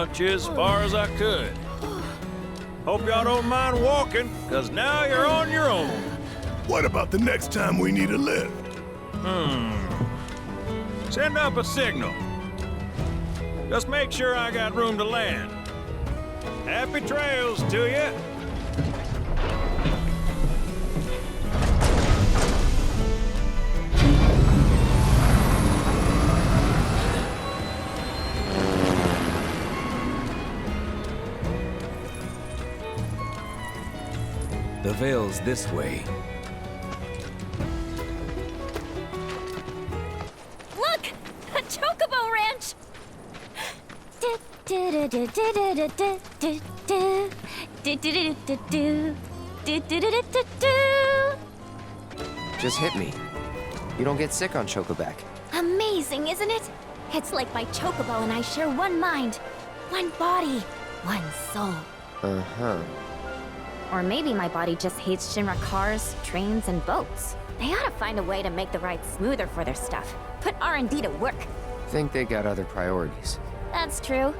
launch you as far as I could. Hope y'all don't mind walking, because now you're on your own. What about the next time we need a lift? Send up a signal. Just make sure I got room to land. Happy trails to you. The Vale's this way. Look! A chocobo ranch! Just hit me. You don't get sick on Chocoback. Amazing, isn't it? It's like my chocobo and I share one mind, one body, one soul. Uh-huh. Or maybe my body just hates Shinra cars, trains, and boats. They ought to find a way to make the ride smoother for their stuff. Put R&D to work. Think they got other priorities. That's true.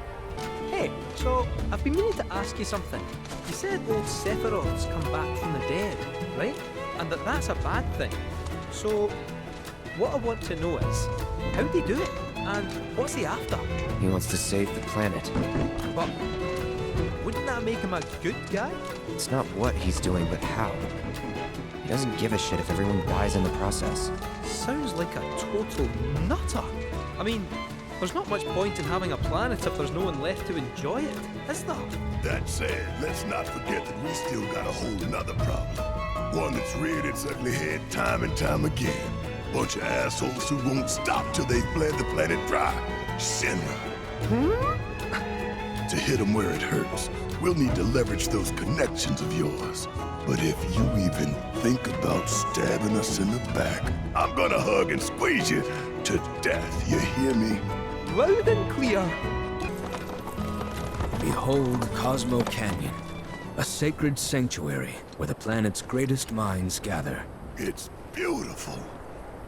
Hey, so I've been meaning to ask you something. You said old Sephiroth's come back from the dead, right? And that's a bad thing. So, what I want to know is, how'd he do it? And what's he after? He wants to save the planet. But wouldn't that make him a good guy? It's not what he's doing, but how. He doesn't give a shit if everyone dies in the process. Sounds like a total nutter. I mean, there's not much point in having a planet if there's no one left to enjoy it, is there? That said, let's not forget that we still got a whole nother problem. One that's reared its ugly head time and time again. Bunch of assholes who won't stop till they've bled the planet dry. Shinra. To hit them where it hurts, we'll need to leverage those connections of yours. But if you even think about stabbing us in the back, I'm gonna hug and squeeze you to death, you hear me? Loud and clear. Behold Cosmo Canyon, a sacred sanctuary where the planet's greatest minds gather. It's beautiful.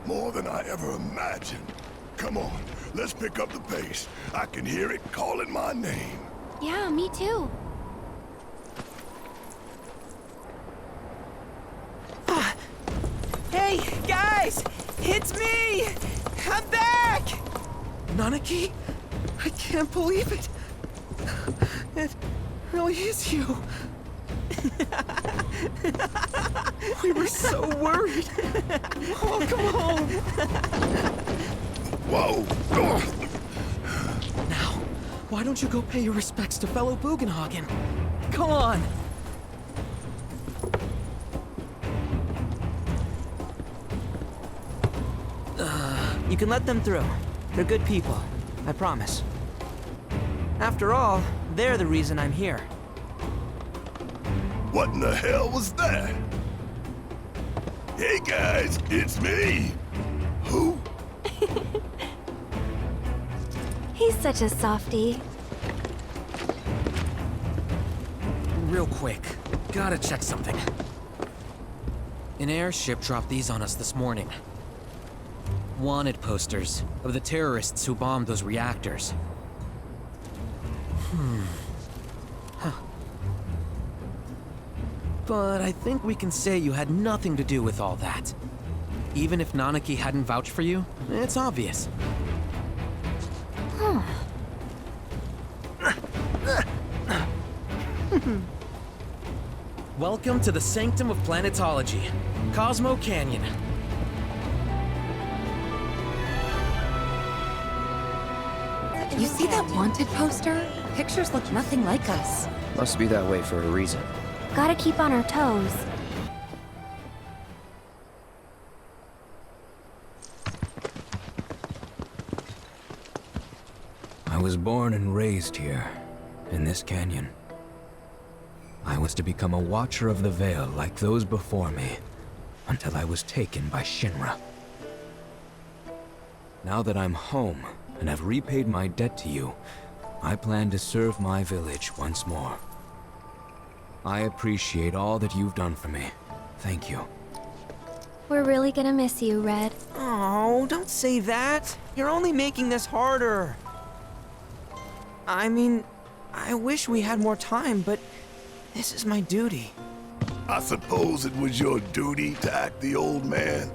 More than I ever imagined. Come on, let's pick up the pace. I can hear it calling my name. Yeah, me too. Hey, guys! It's me! I'm back! Nanaki? I can't believe it! It really is you! We were so worried! Welcome home! Whoa! Now, why don't you go pay your respects to fellow Bugenhagen? Come on! You can let them through. They're good people. I promise. After all, they're the reason I'm here. What in the hell was that? Hey guys, it's me! Who? He's such a softie. Real quick, gotta check something. An airship dropped these on us this morning. Wanted posters of the terrorists who bombed those reactors. But I think we can say you had nothing to do with all that. Even if Nanaki hadn't vouched for you, it's obvious. Welcome to the sanctum of planetology, Cosmo Canyon. You see that wanted poster? Pictures look nothing like us. Must be that way for a reason. Gotta keep on our toes. I was born and raised here, in this canyon. I was to become a watcher of the Vale like those before me, until I was taken by Shinra. Now that I'm home, and have repaid my debt to you, I plan to serve my village once more. I appreciate all that you've done for me. Thank you. We're really gonna miss you, Red. Oh, don't say that. You're only making this harder. I mean, I wish we had more time, but this is my duty. I suppose it was your duty to act the old man.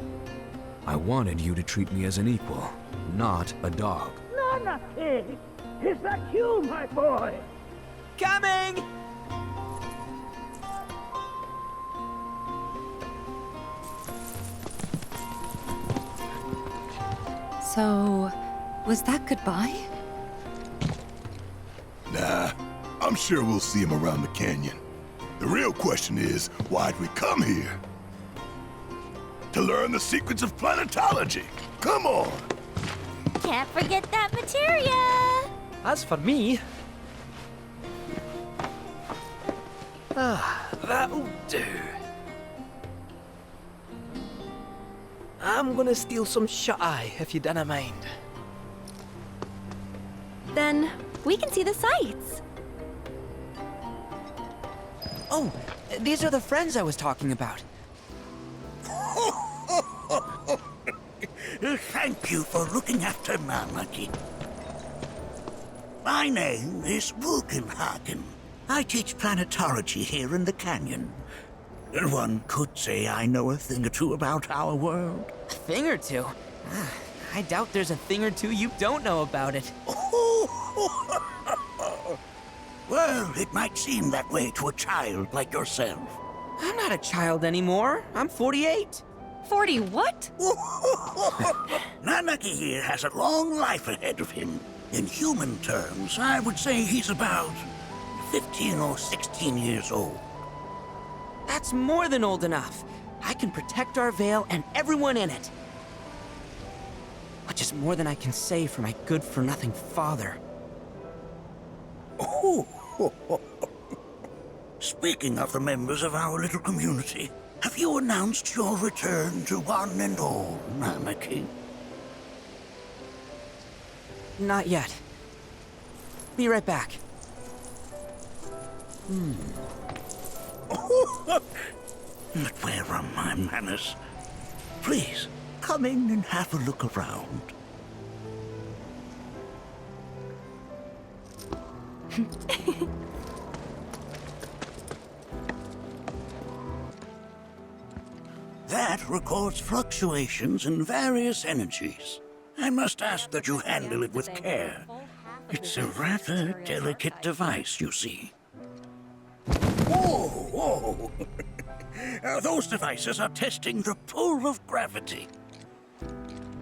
I wanted you to treat me as an equal, not a dog. Nanaki! Is that you, my boy? Coming! So, was that goodbye? Nah, I'm sure we'll see him around the canyon. The real question is, why'd we come here? To learn the secrets of planetology. Come on! Can't forget that materia! As for me... that'll do. I'm gonna steal some shut-eye, if you dinna mind. Then, we can see the sights. Oh, these are the friends I was talking about. Thank you for looking after Nanaki. My name is Bugenhagen. I teach planetology here in the canyon. One could say I know a thing or two about our world. A thing or two? I doubt there's a thing or two you don't know about it. Well, it might seem that way to a child like yourself. I'm not a child anymore. I'm 48. 40 what? Nanaki here has a long life ahead of him. In human terms, I would say he's about 15 or 16 years old. That's more than old enough. I can protect our Vale and everyone in it. Which is more than I can say for my good-for-nothing father. Speaking of the members of our little community, have you announced your return to one and all, Nanaki? Not yet. Be right back. But where are my manners? Please, come in and have a look around. That records fluctuations in various energies. I must ask that you handle it with care. It's a rather delicate device, you see. Whoa! Those devices are testing the pull of gravity.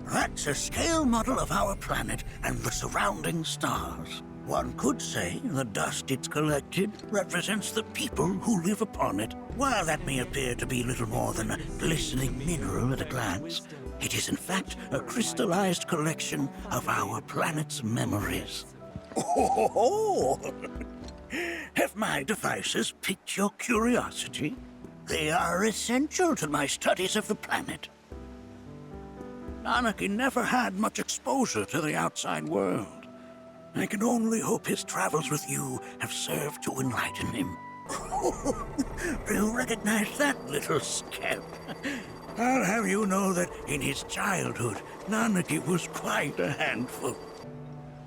That's a scale model of our planet and the surrounding stars. One could say the dust it's collected represents the people who live upon it. While that may appear to be little more than a glistening mineral at a glance, it is in fact a crystallized collection of our planet's memories. Have my devices piqued your curiosity? They are essential to my studies of the planet. Nanaki never had much exposure to the outside world. I can only hope his travels with you have served to enlighten him. Do you recognize that little scamp? I'll have you know that in his childhood, Nanaki was quite a handful.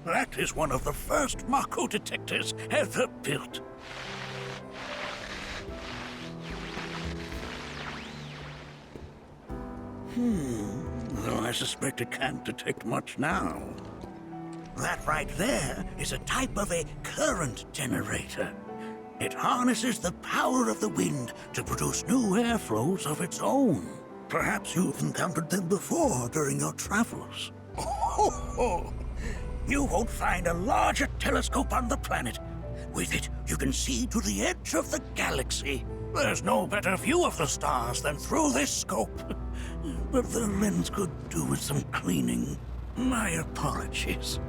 That is one of the first Mako detectors ever built. Though I suspect it can't detect much now. That right there is a type of a current generator. It harnesses the power of the wind to produce new airflows of its own. Perhaps you've encountered them before during your travels. You won't find a larger telescope on the planet. With it, you can see to the edge of the galaxy. There's no better view of the stars than through this scope. But the lens could do with some cleaning. My apologies.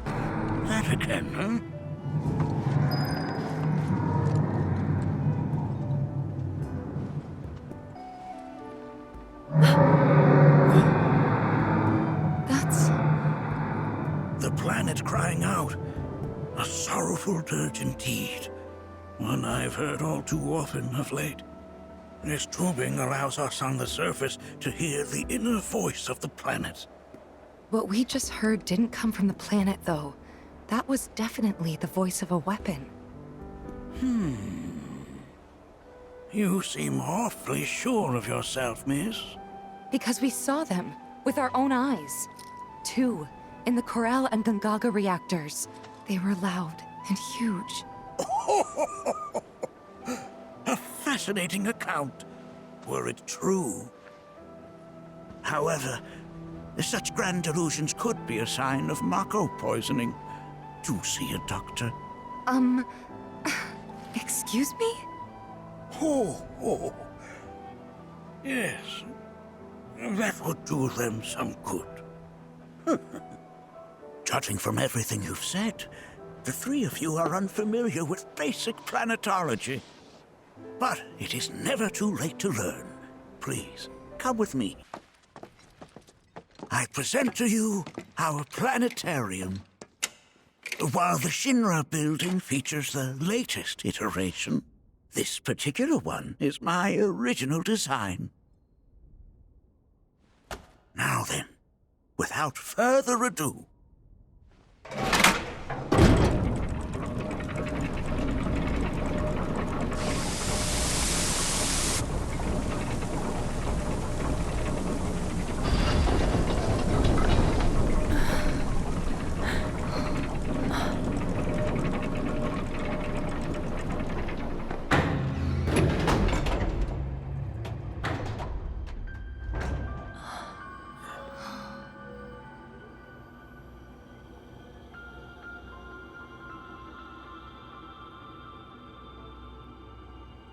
That again, huh? That's... The planet crying out. A sorrowful dirge indeed. One I've heard all too often of late. This tubing allows us on the surface to hear the inner voice of the planet. What we just heard didn't come from the planet, though. That was definitely the voice of a weapon. You seem awfully sure of yourself, miss. Because we saw them with our own eyes. 2 in the Corral and Gungaga reactors. They were loud and huge. A fascinating account, were it true. However, such grand delusions could be a sign of Mako poisoning. Do see a doctor. Excuse me? Oh. Yes. That would do them some good. Judging from everything you've said, the 3 of you are unfamiliar with basic planetology. But it is never too late to learn. Please, come with me. I present to you our planetarium. While the Shinra building features the latest iteration, this particular one is my original design. Now then, without further ado,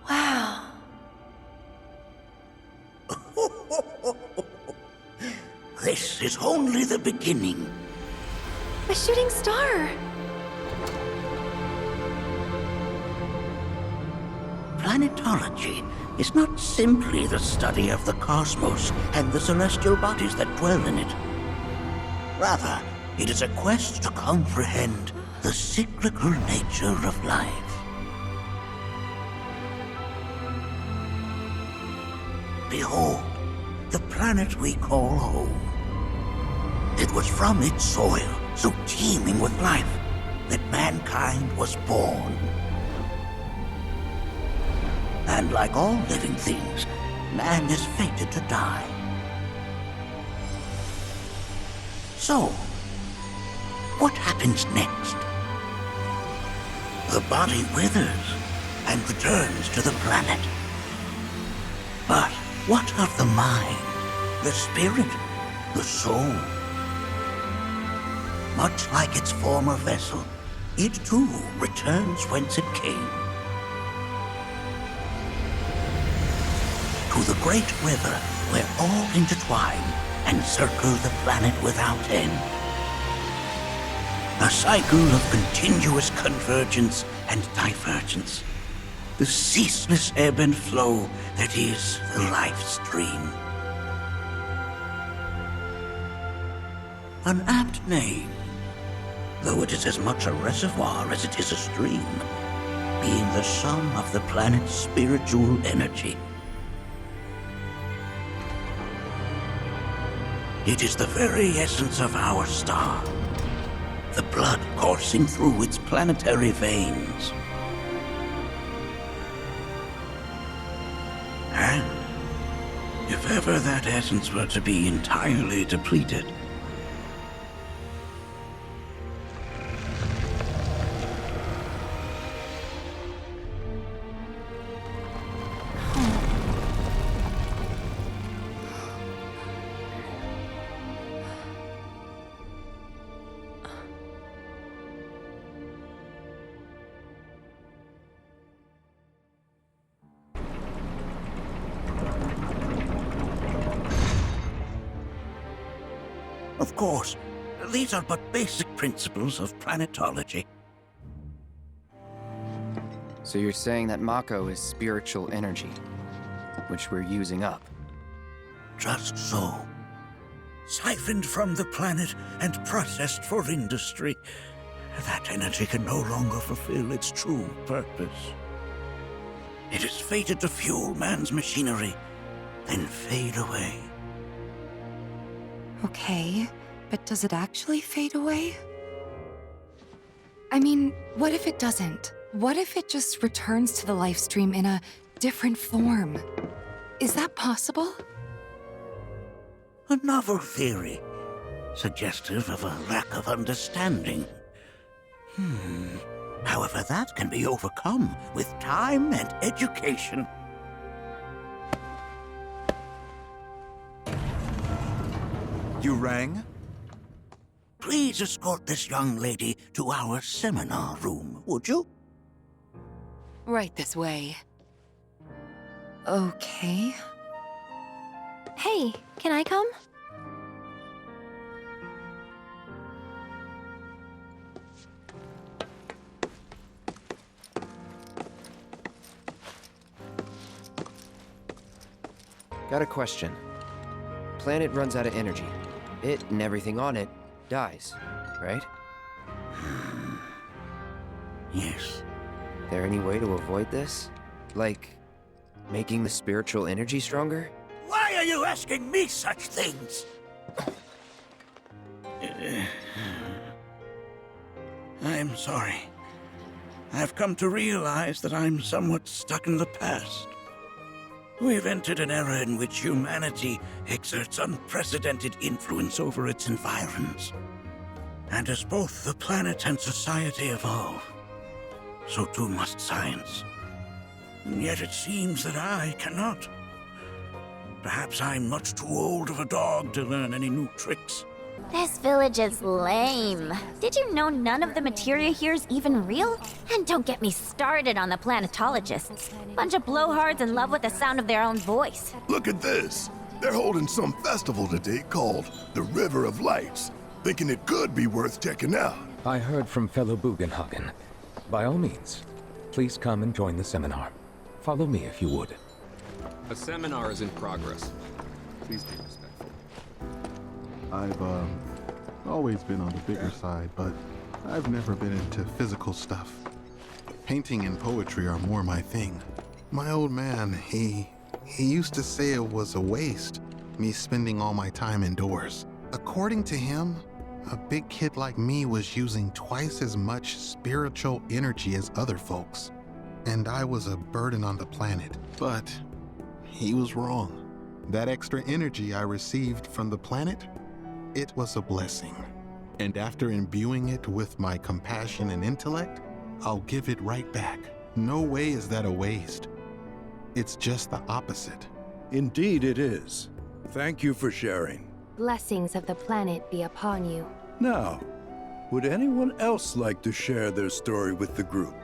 Wow. this is only the beginning. A shooting star! Planetology is not simply the study of the cosmos and the celestial bodies that dwell in it. Rather, it is a quest to comprehend the cyclical nature of life. Behold, the planet we call home. It was from its soil, so teeming with life, that mankind was born. And like all living things, man is fated to die. So, what happens next? The body withers and returns to the planet. But what of the mind, the spirit, the soul? Much like its former vessel, it too returns whence it came. To the great river where all intertwine and circle the planet without end. A cycle of continuous convergence and divergence. The ceaseless ebb and flow that is the Lifestream. An apt name, though it is as much a reservoir as it is a stream, being the sum of the planet's spiritual energy. It is the very essence of our star, the blood coursing through its planetary veins. And if ever that essence were to be entirely depleted, of course, these are but basic principles of planetology. So you're saying that Mako is spiritual energy, which we're using up? Just so. Siphoned from the planet and processed for industry, that energy can no longer fulfill its true purpose. It is fated to fuel man's machinery, then fade away. Okay, but does it actually fade away? I mean, what if it doesn't? What if it just returns to the Lifestream in a different form? Is that possible? A novel theory, suggestive of a lack of understanding. However, that can be overcome with time and education. You rang? Please escort this young lady to our seminar room, would you? Right this way. Okay. Hey, can I come? Got a question. Planet runs out of energy. It and everything on it dies, right? Yes. There any way to avoid this? Like, making the spiritual energy stronger? Why are you asking me such things? I'm sorry. I've come to realize that I'm somewhat stuck in the past. We've entered an era in which humanity exerts unprecedented influence over its environs. And as both the planet and society evolve, so too must science. And yet it seems that I cannot. Perhaps I'm much too old of a dog to learn any new tricks. This village is lame. Did you know none of the materia here is even real? And don't get me started on the planetologists. Bunch of blowhards in love with the sound of their own voice. Look at this. They're holding some festival today called the River of Lights. Thinking it could be worth checking out. I heard from fellow Bugenhagen. By all means, please come and join the seminar. Follow me if you would. A seminar is in progress. Please be respectful. I've always been on the bigger side, but I've never been into physical stuff. Painting and poetry are more my thing. My old man, he used to say it was a waste, me spending all my time indoors. According to him, a big kid like me was using twice as much spiritual energy as other folks, and I was a burden on the planet. But he was wrong. That extra energy I received from the planet, it was a blessing. And after imbuing it with my compassion and intellect, I'll give it right back. No way is that a waste. It's just the opposite. Indeed it is. Thank you for sharing. Blessings of the planet be upon you. Now, would anyone else like to share their story with the group?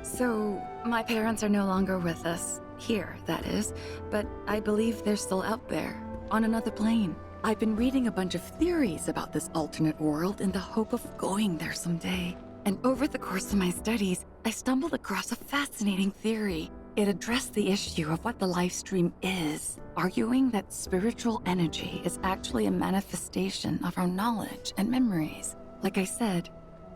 So, my parents are no longer with us. Here, that is. But I believe they're still out there, on another plane. I've been reading a bunch of theories about this alternate world in the hope of going there someday. And over the course of my studies, I stumbled across a fascinating theory. It addressed the issue of what the Lifestream is, arguing that spiritual energy is actually a manifestation of our knowledge and memories. Like I said,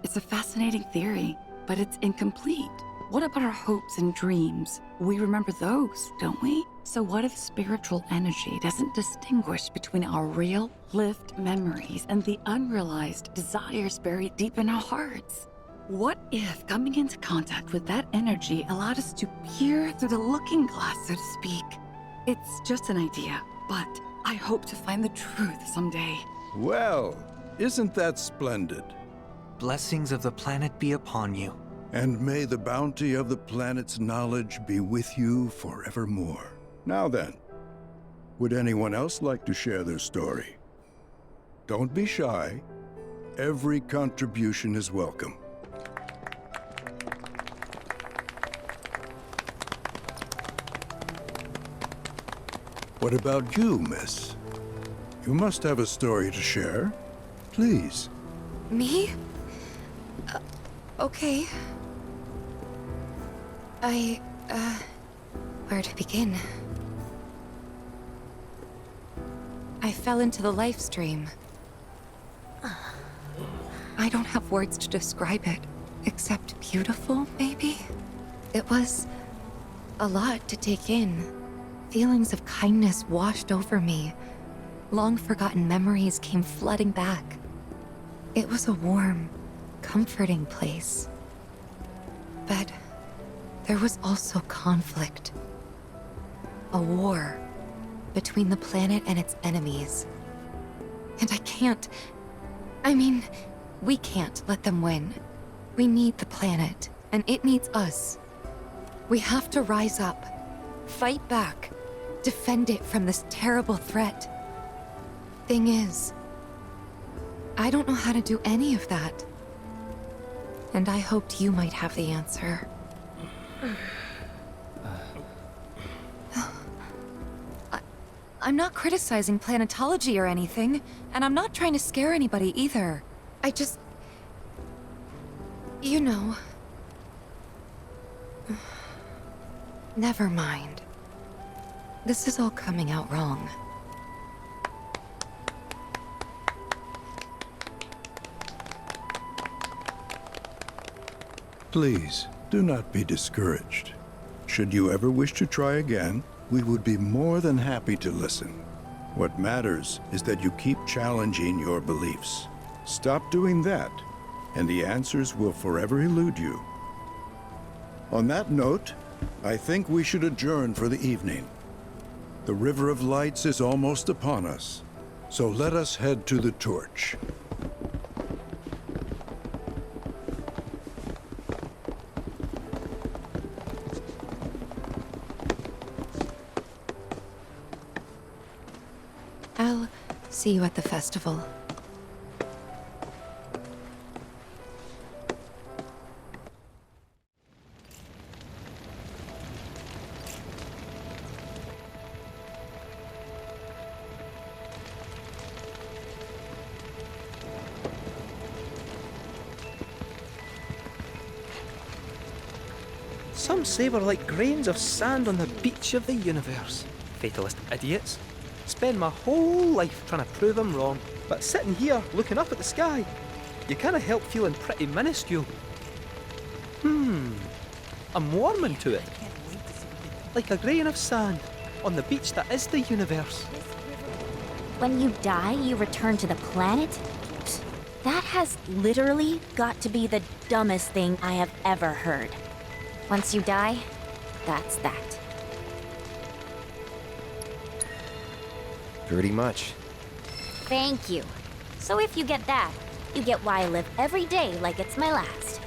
it's a fascinating theory, but it's incomplete. What about our hopes and dreams? We remember those, don't we? So what if spiritual energy doesn't distinguish between our real, lived memories and the unrealized desires buried deep in our hearts? What if coming into contact with that energy allowed us to peer through the looking glass, so to speak? It's just an idea, but I hope to find the truth someday. Well, isn't that splendid? Blessings of the planet be upon you. And may the bounty of the planet's knowledge be with you forevermore. Now then, would anyone else like to share their story? Don't be shy. Every contribution is welcome. What about you, miss? You must have a story to share. Please. Me? Okay. Where to begin? I fell into the Lifestream. I don't have words to describe it, except beautiful, maybe? It was a lot to take in. Feelings of kindness washed over me. Long-forgotten memories came flooding back. It was a warm, comforting place. But there was also conflict. A war between the planet and its enemies. And we can't let them win. We need the planet, and it needs us. We have to rise up, fight back, defend it from this terrible threat. Thing is, I don't know how to do any of that. And I hoped you might have the answer. I'm not criticizing planetology or anything, and I'm not trying to scare anybody either. I just... You know... Never mind. This is all coming out wrong. Please, do not be discouraged. Should you ever wish to try again, we would be more than happy to listen. What matters is that you keep challenging your beliefs. Stop doing that, and the answers will forever elude you. On that note, I think we should adjourn for the evening. The River of Lights is almost upon us, so let us head to the torch. I'll see you at the festival. Some say we're like grains of sand on the beach of the universe. Fatalist idiots. Spend my whole life trying to prove I'm wrong, but sitting here looking up at the sky, you can't help feeling pretty minuscule. I'm warming to it. Like a grain of sand on the beach that is the universe. When you die, you return to the planet? That has literally got to be the dumbest thing I have ever heard. Once you die, that's that. Pretty much. Thank you. So if you get that, you get why I live every day like it's my last.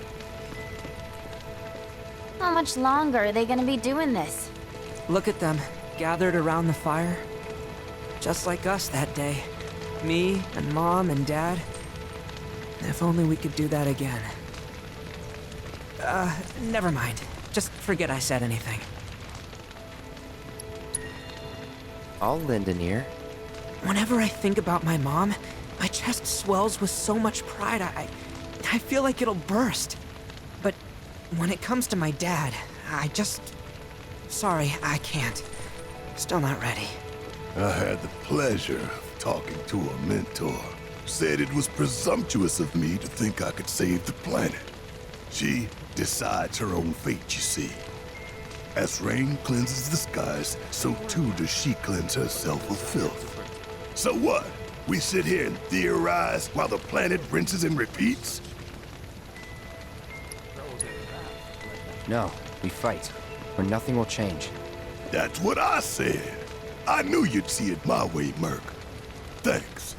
How much longer are they gonna be doing this? Look at them, gathered around the fire. Just like us that day. Me and Mom and Dad. If only we could do that again. Never mind. Just forget I said anything. I'll lend an ear. Whenever I think about my mom, my chest swells with so much pride, I feel like it'll burst. But when it comes to my dad, Sorry, I can't. Still not ready. I had the pleasure of talking to a mentor. Said it was presumptuous of me to think I could save the planet. She decides her own fate, you see. As rain cleanses the skies, so too does she cleanse herself of filth. So what? We sit here and theorize while the planet rinses and repeats? No, we fight, or nothing will change. That's what I said. I knew you'd see it my way, Merc. Thanks.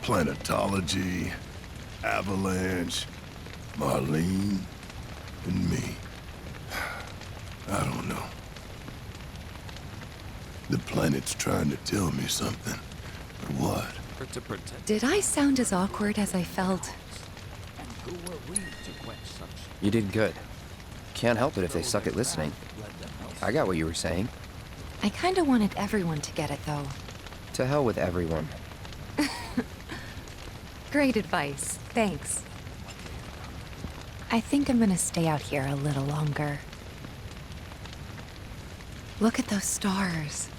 Planetology, Avalanche, Marlene, and me. I don't know. The planet's trying to tell me something. But what? Did I sound as awkward as I felt? You did good. Can't help it if they suck at listening. I got what you were saying. I kinda wanted everyone to get it, though. To hell with everyone. Great advice. Thanks. I think I'm gonna stay out here a little longer. Look at those stars.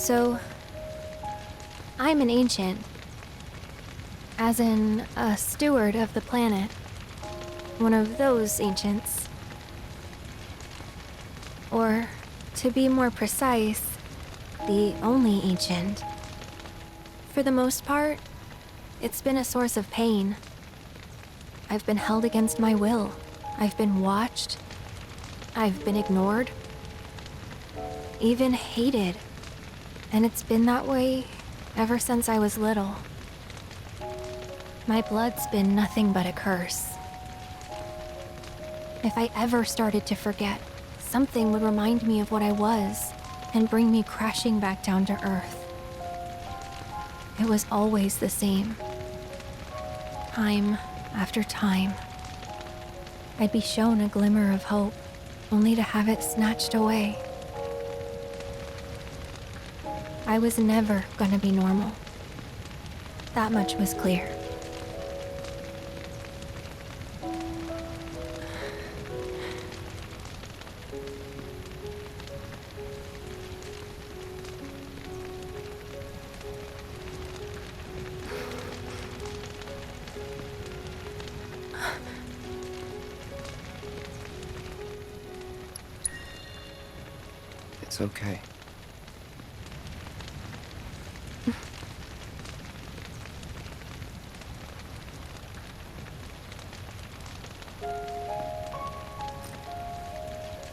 So, I'm an ancient. As in, a steward of the planet. One of those ancients. Or, to be more precise, the only ancient. For the most part, it's been a source of pain. I've been held against my will. I've been watched. I've been ignored. Even hated. And it's been that way ever since I was little. My blood's been nothing but a curse. If I ever started to forget, something would remind me of what I was and bring me crashing back down to Earth. It was always the same. Time after time. I'd be shown a glimmer of hope, only to have it snatched away. I was never gonna be normal. That much was clear. It's okay.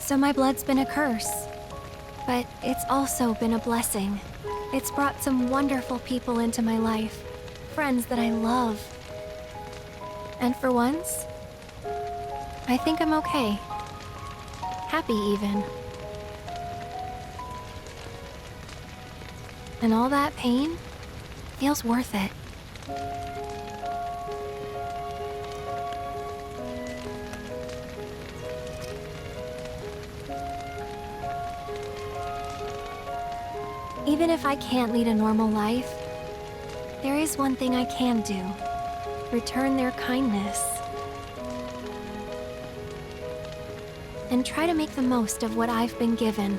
So my blood's been a curse, but it's also been a blessing. It's brought some wonderful people into my life, friends that I love. And for once, I think I'm okay. Happy even. And all that pain feels worth it. Even if I can't lead a normal life, there is one thing I can do. Return their kindness. And try to make the most of what I've been given.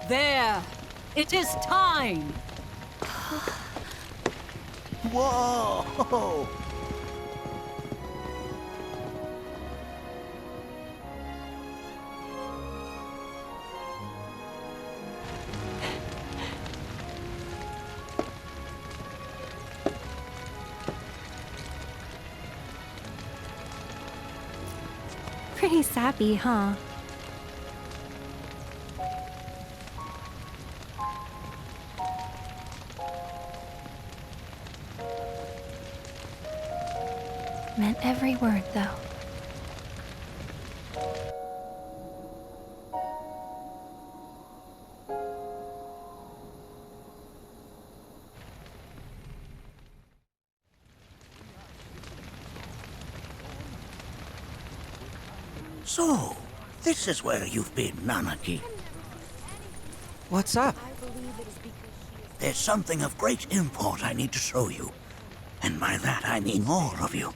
There! It is time! Whoa! Pretty sappy, huh? Meant every word, though. So, this is where you've been, Nanaki. What's up? There's something of great import I need to show you. And by that I mean all of you.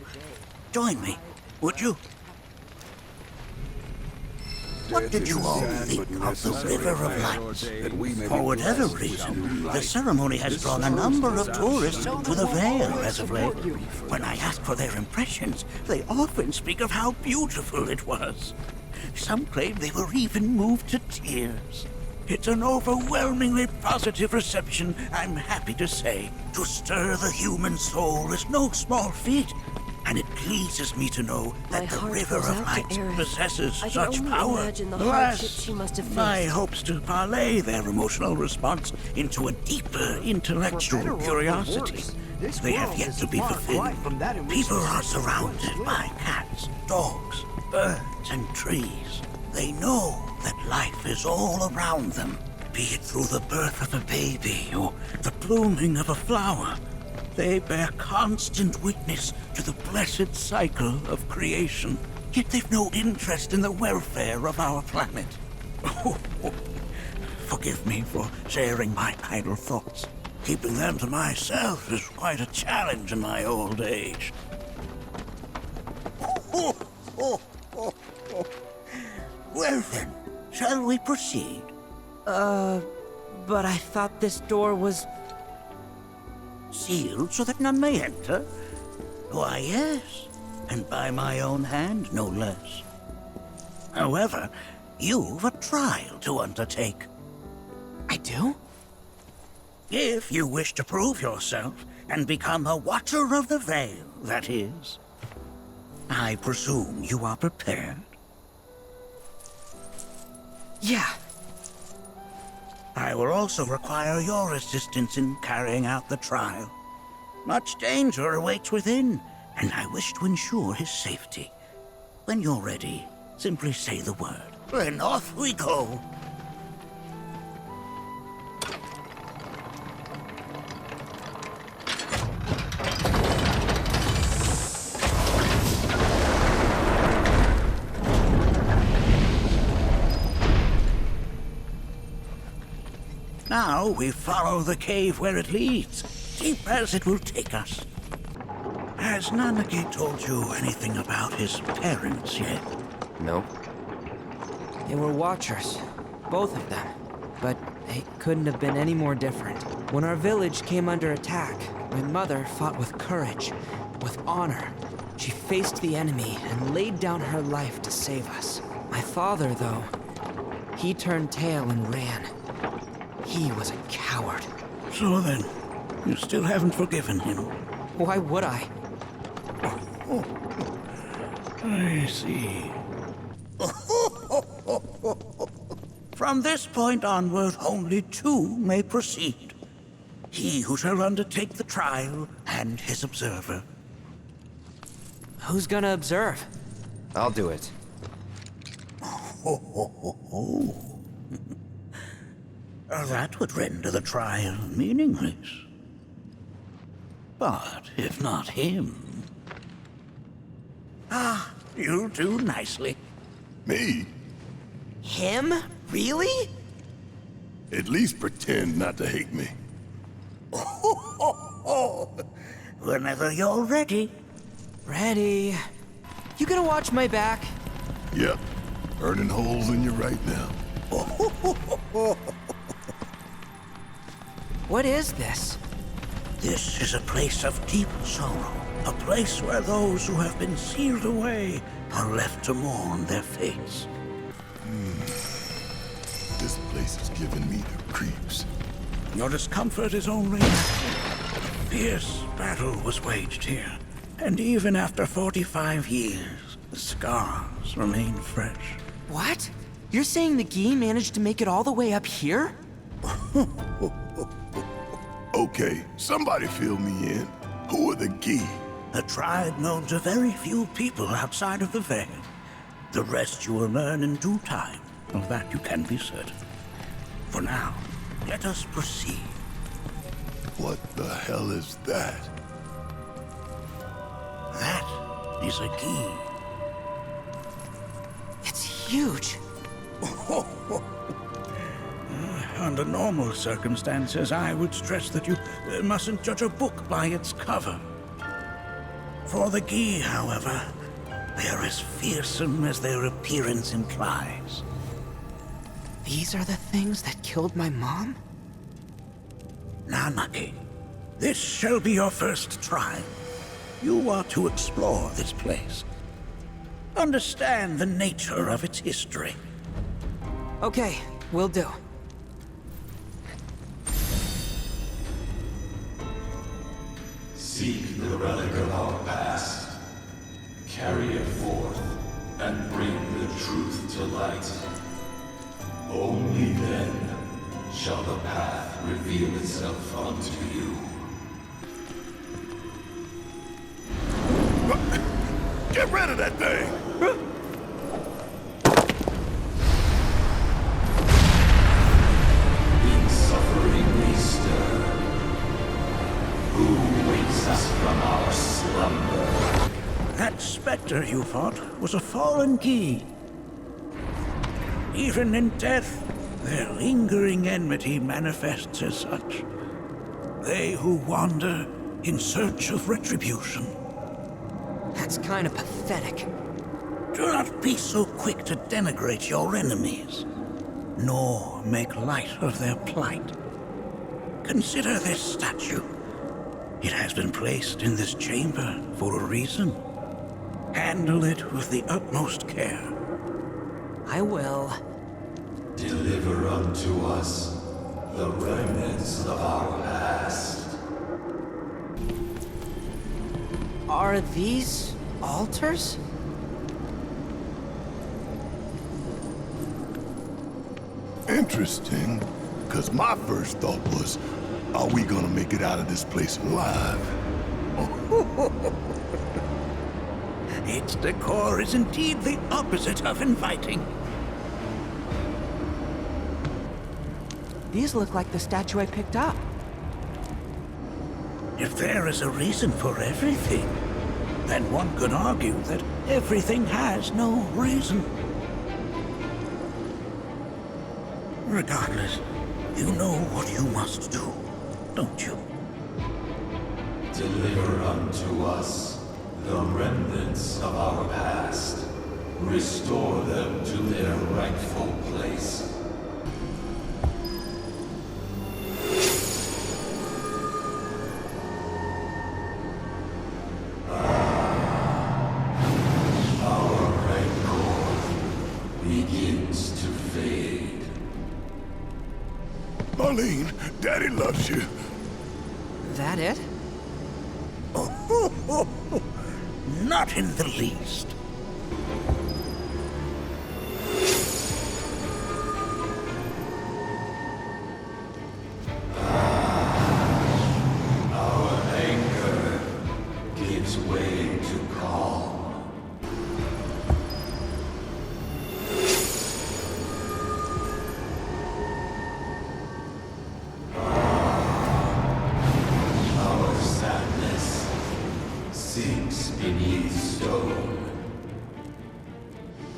Join me, would you? What did you all think of the River of Lights? For whatever reason, the ceremony has drawn a number of tourists to the Vale as of late. When I ask for their impressions, they often speak of how beautiful it was. Some claim they were even moved to tears. It's an overwhelmingly positive reception, I'm happy to say. To stir the human soul is no small feat, and it pleases me to know that the River of Light possesses such power. Alas, my hopes to parlay their emotional response into a deeper intellectual curiosity. They have yet to be fulfilled. People are surrounded by cats, dogs, birds, and trees. They know that life is all around them, be it through the birth of a baby or the blooming of a flower. They bear constant witness to the blessed cycle of creation, yet they've no interest in the welfare of our planet. Forgive me for sharing my idle thoughts. Keeping them to myself is quite a challenge in my old age. Well then, shall we proceed? But I thought this door was... sealed so that none may enter? Why, yes, and by my own hand, no less. However, you've a trial to undertake. I do? If you wish to prove yourself and become a Watcher of the Vale, that is. I presume you are prepared? Yeah. I will also require your assistance in carrying out the trial. Much danger awaits within, and I wish to ensure his safety. When you're ready, simply say the word, and off we go. Now we follow the cave where it leads, deep as it will take us. Has Nanaki told you anything about his parents yet? No. They were Watchers, both of them. But they couldn't have been any more different. When our village came under attack, my mother fought with courage, with honor. She faced the enemy and laid down her life to save us. My father, though, he turned tail and ran. He was a coward. So then, you still haven't forgiven him? Why would I? I see. From this point onward, only two may proceed. He who shall undertake the trial, and his observer. Who's gonna observe? I'll do it. That would render the trial meaningless. But if not him... you'll do nicely. Me? Him? Really? At least pretend not to hate me. Whenever you're ready. Ready. You gonna watch my back? Yep. Burning holes in you right now. What is this? This is a place of deep sorrow. A place where those who have been sealed away are left to mourn their fates. This place is giving me the creeps. Your discomfort is only natural. A fierce battle was waged here. And even after 45 years, the scars remain fresh. What? You're saying the Gi managed to make it all the way up here? Okay, somebody fill me in. Who are the Gi? A tribe known to very few people outside of the Vale. The rest you will learn in due time. Of that you can be certain. For now, let us proceed. What the hell is that? That is a Gi. It's huge. Under normal circumstances, I would stress that you mustn't judge a book by its cover. For the Gi, however, they are as fearsome as their appearance implies. These are the things that killed my mom? Nanaki, this shall be your first trial. You are to explore this place. understand the nature of its history. Okay, will do. Seek the relic of our past. Carry it forth, and bring the truth to light. Only then shall the path reveal itself unto you. Get rid of that thing! In suffering we stir. Who wakes us from our slumber? That specter you fought was a fallen key. Even in death, their lingering enmity manifests as such. They who wander in search of retribution. That's kind of pathetic. Do not be so quick to denigrate your enemies, nor make light of their plight. Consider this statue. It has been placed in this chamber for a reason. Handle it with the utmost care. I will. Deliver unto us the remnants of our past. Are these altars? Interesting, because my first thought was, are we gonna make it out of this place alive? Its decor is indeed the opposite of inviting. These look like the statue I picked up. If there is a reason for everything, then one could argue that everything has no reason. Regardless, you know what you must do, don't you? Deliver unto us the remnants of our past. Restore them to their rightful place. Marlene, Daddy loves you. That it? Not in the least. Our anger gives way to calm.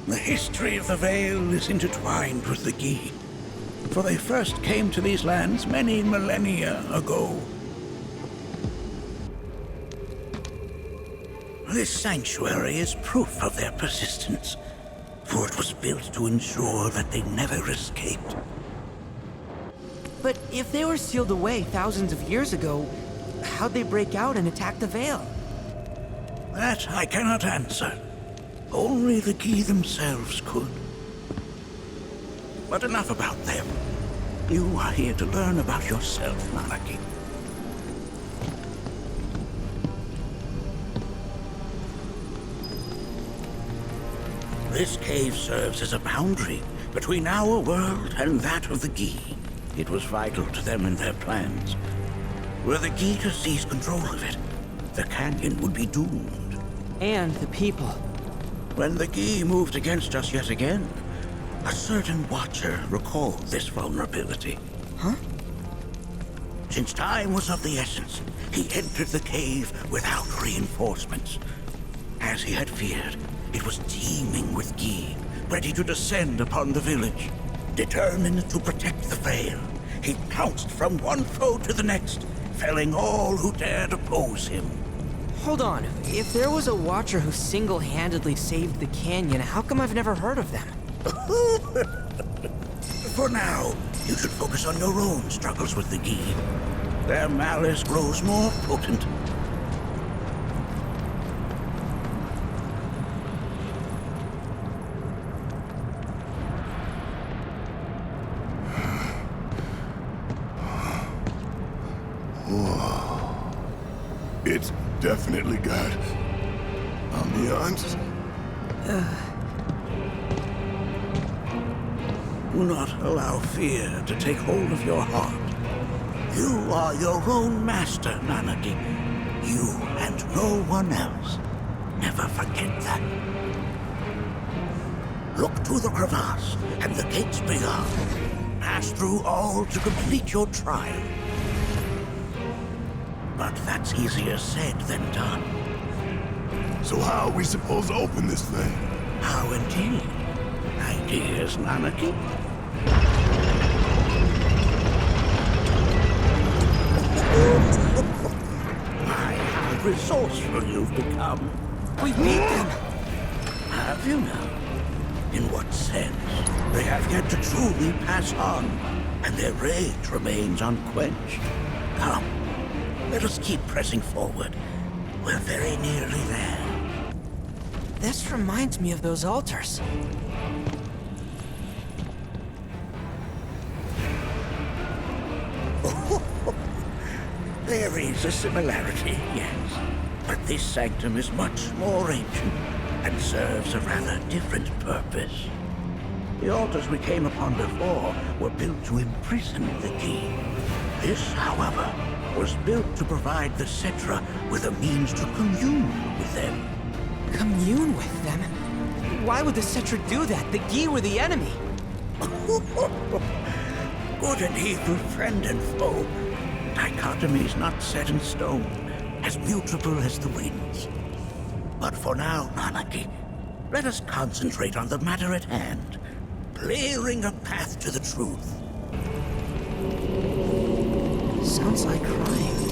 The history of the Vale is intertwined with the Gi, for they first came to these lands many millennia ago. This sanctuary is proof of their persistence, for it was built to ensure that they never escaped. But if they were sealed away thousands of years ago, how'd they break out and attack the Vale? That I cannot answer. Only the Gi themselves could. But enough about them. You are here to learn about yourself, Nanaki. This cave serves as a boundary between our world and that of the Gi. It was vital to them in their plans. Were the Gi to seize control of it, the canyon would be doomed. And the people. When the Gi moved against us yet again, a certain watcher recalled this vulnerability. Huh? Since time was of the essence, he entered the cave without reinforcements. As he had feared, it was teeming with Gi, ready to descend upon the village. Determined to protect the Vale, he pounced from one foe to the next, felling all who dared oppose him. Hold on. If there was a watcher who single-handedly saved the canyon, how come I've never heard of them? For now, you should focus on your own struggles with the Gi. Their malice grows more potent. Whoa. It's definitely got ambiance. Do not allow fear to take hold of your heart. You are your own master, Nanaki. You and no one else. Never forget that. Look to the crevasse and the gates beyond. Pass through all to complete your trial. But that's easier said than done. So how are we supposed to open this thing? How indeed? Ideas, Nanaki? My, how resourceful you've become. We beat them! Have you now? In what sense? They have yet to truly pass on, and their rage remains unquenched. Come, let us keep pressing forward. We're very nearly there. This reminds me of those altars. There is a similarity, yes. But this sanctum is much more ancient and serves a rather different purpose. The altars we came upon before were built to imprison the key. This, however, was built to provide the Cetra with a means to commune with them. Commune with them? Why would the Cetra do that? The Gi were the enemy. Good and evil, friend and foe. Dichotomy's not set in stone, as mutable as the winds. But for now, Nanaki, let us concentrate on the matter at hand, clearing a path to the truth. Sounds like crying.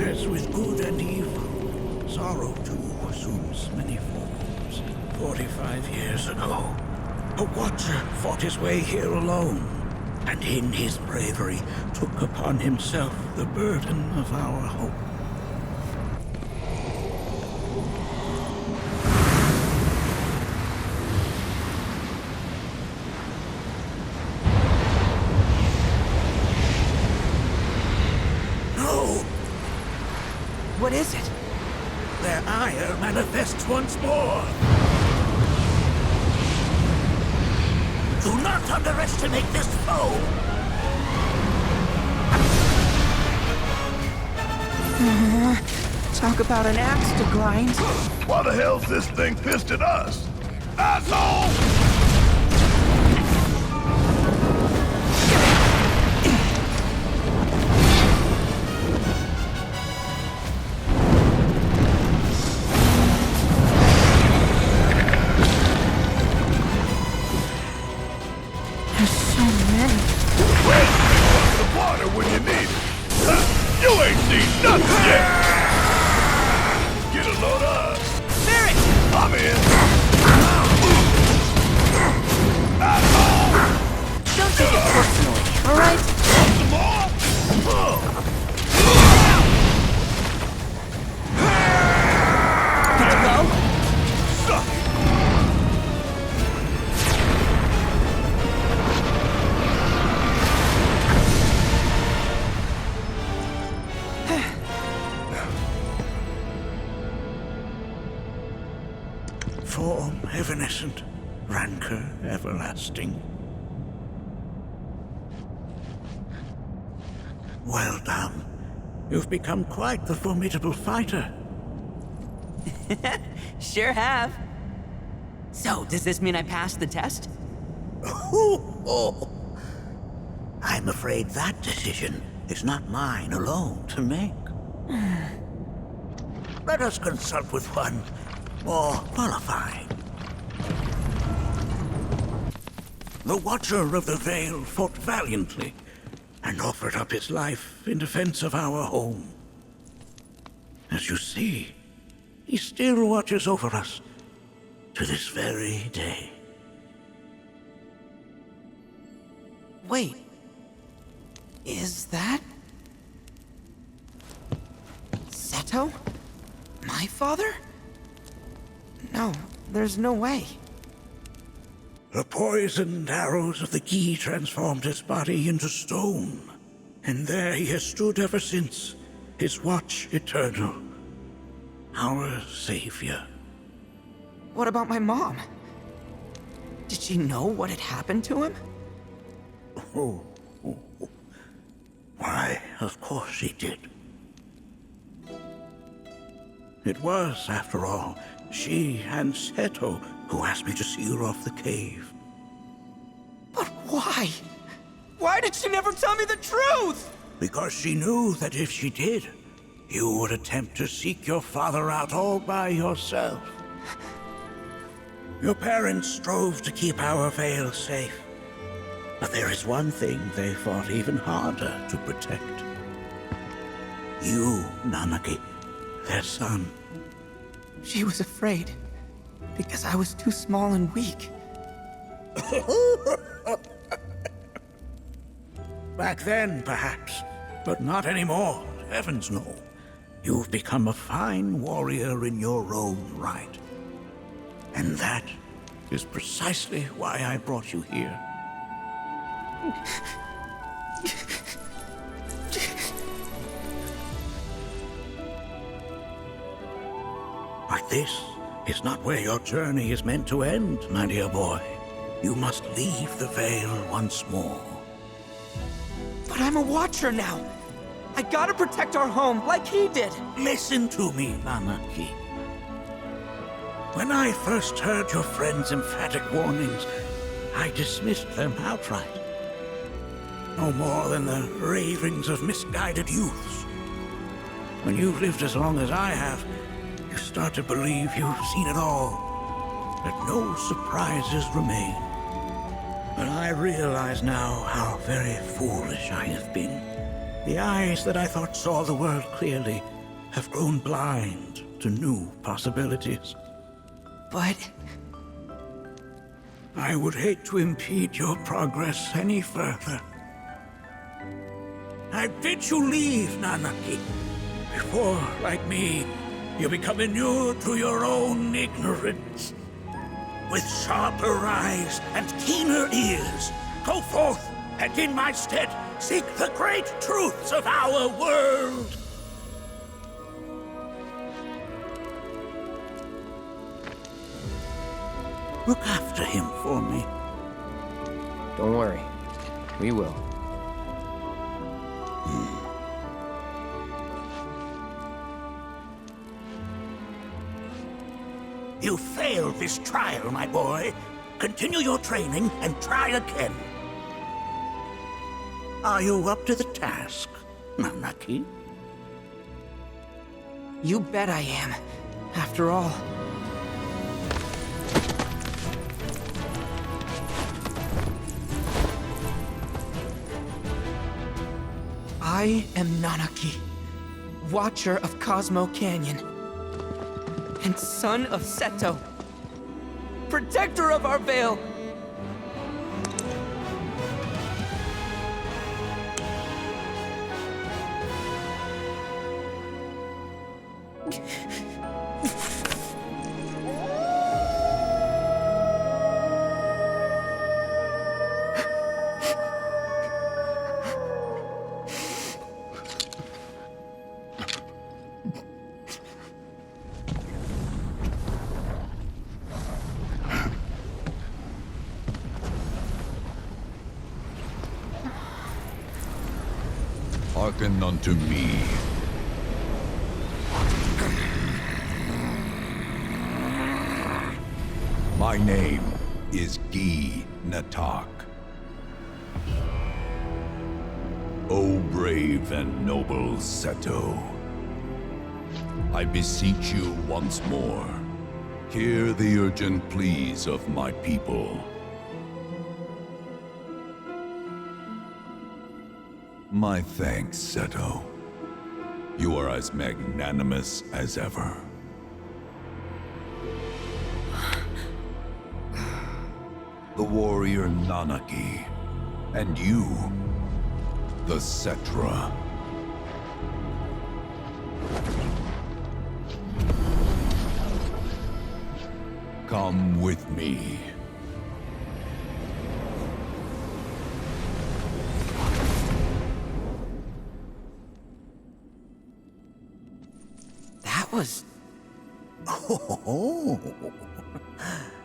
As with good and evil, sorrow too assumes many forms. 45 years ago, a Watcher fought his way here alone, and in his bravery took upon himself the burden of our hope. No! What is it? Their ire manifests once more. Do not underestimate this foe! Talk about an axe to grind. Why the hell's this thing pissed at us? Asshole! When you need it. You ain't seen nothing yet. Get a load of us. Barrett! I'm in. Asshole! Don't take it personally, all right? Some more? Good to go? Suck it. Form evanescent, rancor everlasting. Well done. You've become quite the formidable fighter. Sure have. So, does this mean I passed the test? I'm afraid that decision is not mine alone to make. Let us consult with one more qualified. The Watcher of the Vale fought valiantly and offered up his life in defense of our home. As you see, he still watches over us to this very day. Wait. Is that... Seto? My father? No, there's no way. The poisoned arrows of the Gi transformed his body into stone. And there he has stood ever since, his watch eternal. Our savior. What about my mom? Did she know what had happened to him? Oh. Why, of course she did. It was, after all, she and Seto who asked me to seal off the cave. But why? Why did she never tell me the truth? Because she knew that if she did, you would attempt to seek your father out all by yourself. Your parents strove to keep our Vale safe. But there is one thing they fought even harder to protect. You, Nanaki, their son. She was afraid, because I was too small and weak. Back then, perhaps, but not anymore. Heavens no. You've become a fine warrior in your own right. And that is precisely why I brought you here. But this is not where your journey is meant to end, my dear boy. You must leave the Vale once more. But I'm a Watcher now. I gotta protect our home like he did. Listen to me, Nanaki. When I first heard your friend's emphatic warnings, I dismissed them outright. No more than the ravings of misguided youths. When you've lived as long as I have, you start to believe you've seen it all, that no surprises remain. But I realize now how very foolish I have been. The eyes that I thought saw the world clearly have grown blind to new possibilities. But I would hate to impede your progress any further. I bid you leave, Nanaki, before, like me, you become inured to your own ignorance. With sharper eyes and keener ears, go forth and in my stead seek the great truths of our world. Look after him for me. Don't worry. We will. You failed this trial, my boy. Continue your training and try again. Are you up to the task, Nanaki? You bet I am. After all. I am Nanaki, Watcher of Cosmo Canyon, and son of Seto, protector of our Vale. Hearken unto me. My name is Nattak. O brave and noble Seto, I beseech you once more, hear the urgent pleas of my people. My thanks, Seto. You are as magnanimous as ever. The warrior Nanaki, and you, the Cetra. Come with me. was... Oh,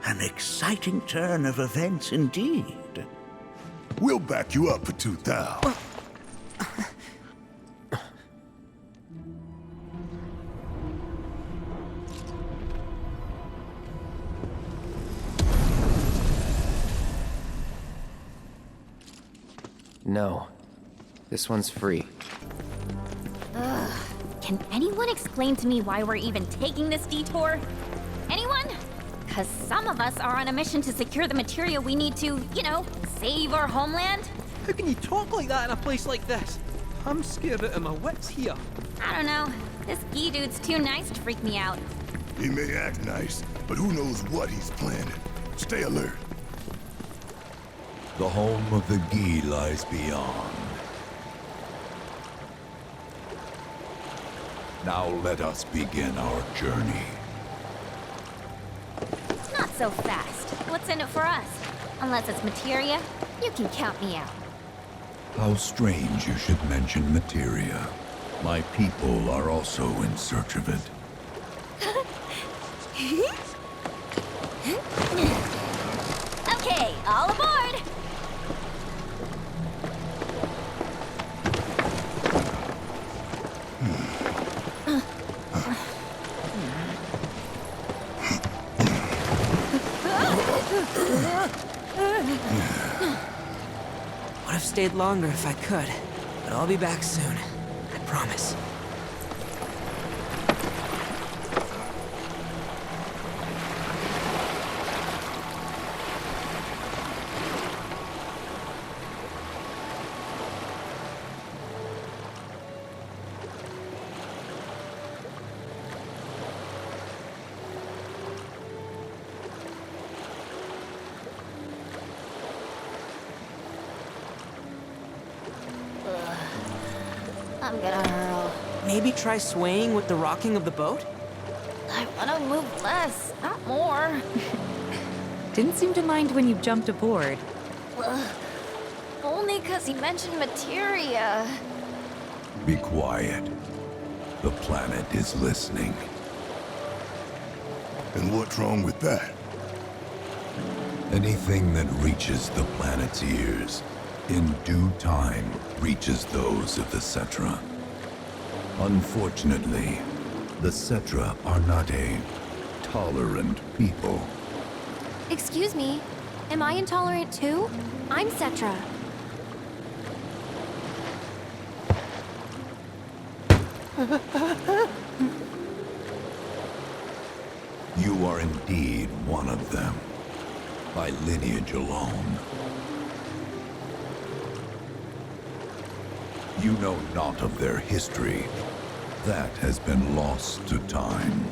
an exciting turn of events indeed. We'll back you up for 2,000. No. This one's free. Ugh. Can anyone explain to me why we're even taking this detour? Anyone? Because some of us are on a mission to secure the material we need to, you know, save our homeland. How can you talk like that in a place like this? I'm scared out of my wits here. I don't know. This Gi dude's too nice to freak me out. He may act nice, but who knows what he's planning. Stay alert. The home of the Gi lies beyond. Now let us begin our journey. Not so fast. What's in it for us? Unless it's materia, you can count me out. How strange you should mention materia. My people are also in search of it. Okay, all aboard! Would have stayed longer if I could, but I'll be back soon. I promise. I'm gonna hurl. Maybe try swaying with the rocking of the boat? I wanna move less, not more. Didn't seem to mind when you jumped aboard. Ugh. Only 'cause he mentioned materia. Be quiet. The planet is listening. And what's wrong with that? Anything that reaches the planet's ears, in due time, reaches those of the Cetra. Unfortunately, the Cetra are not a tolerant people. Excuse me, am I intolerant too? I'm Cetra. You are indeed one of them, by lineage alone. You know not of their history. That has been lost to time.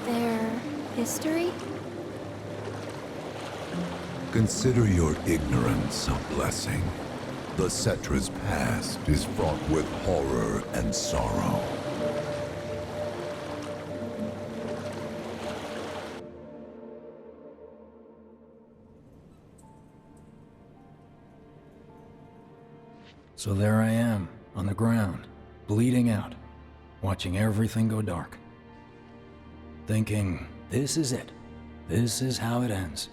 Their history? Consider your ignorance a blessing. The Cetra's past is fraught with horror and sorrow. So there I am, on the ground, bleeding out, watching everything go dark. Thinking, this is it. This is how it ends.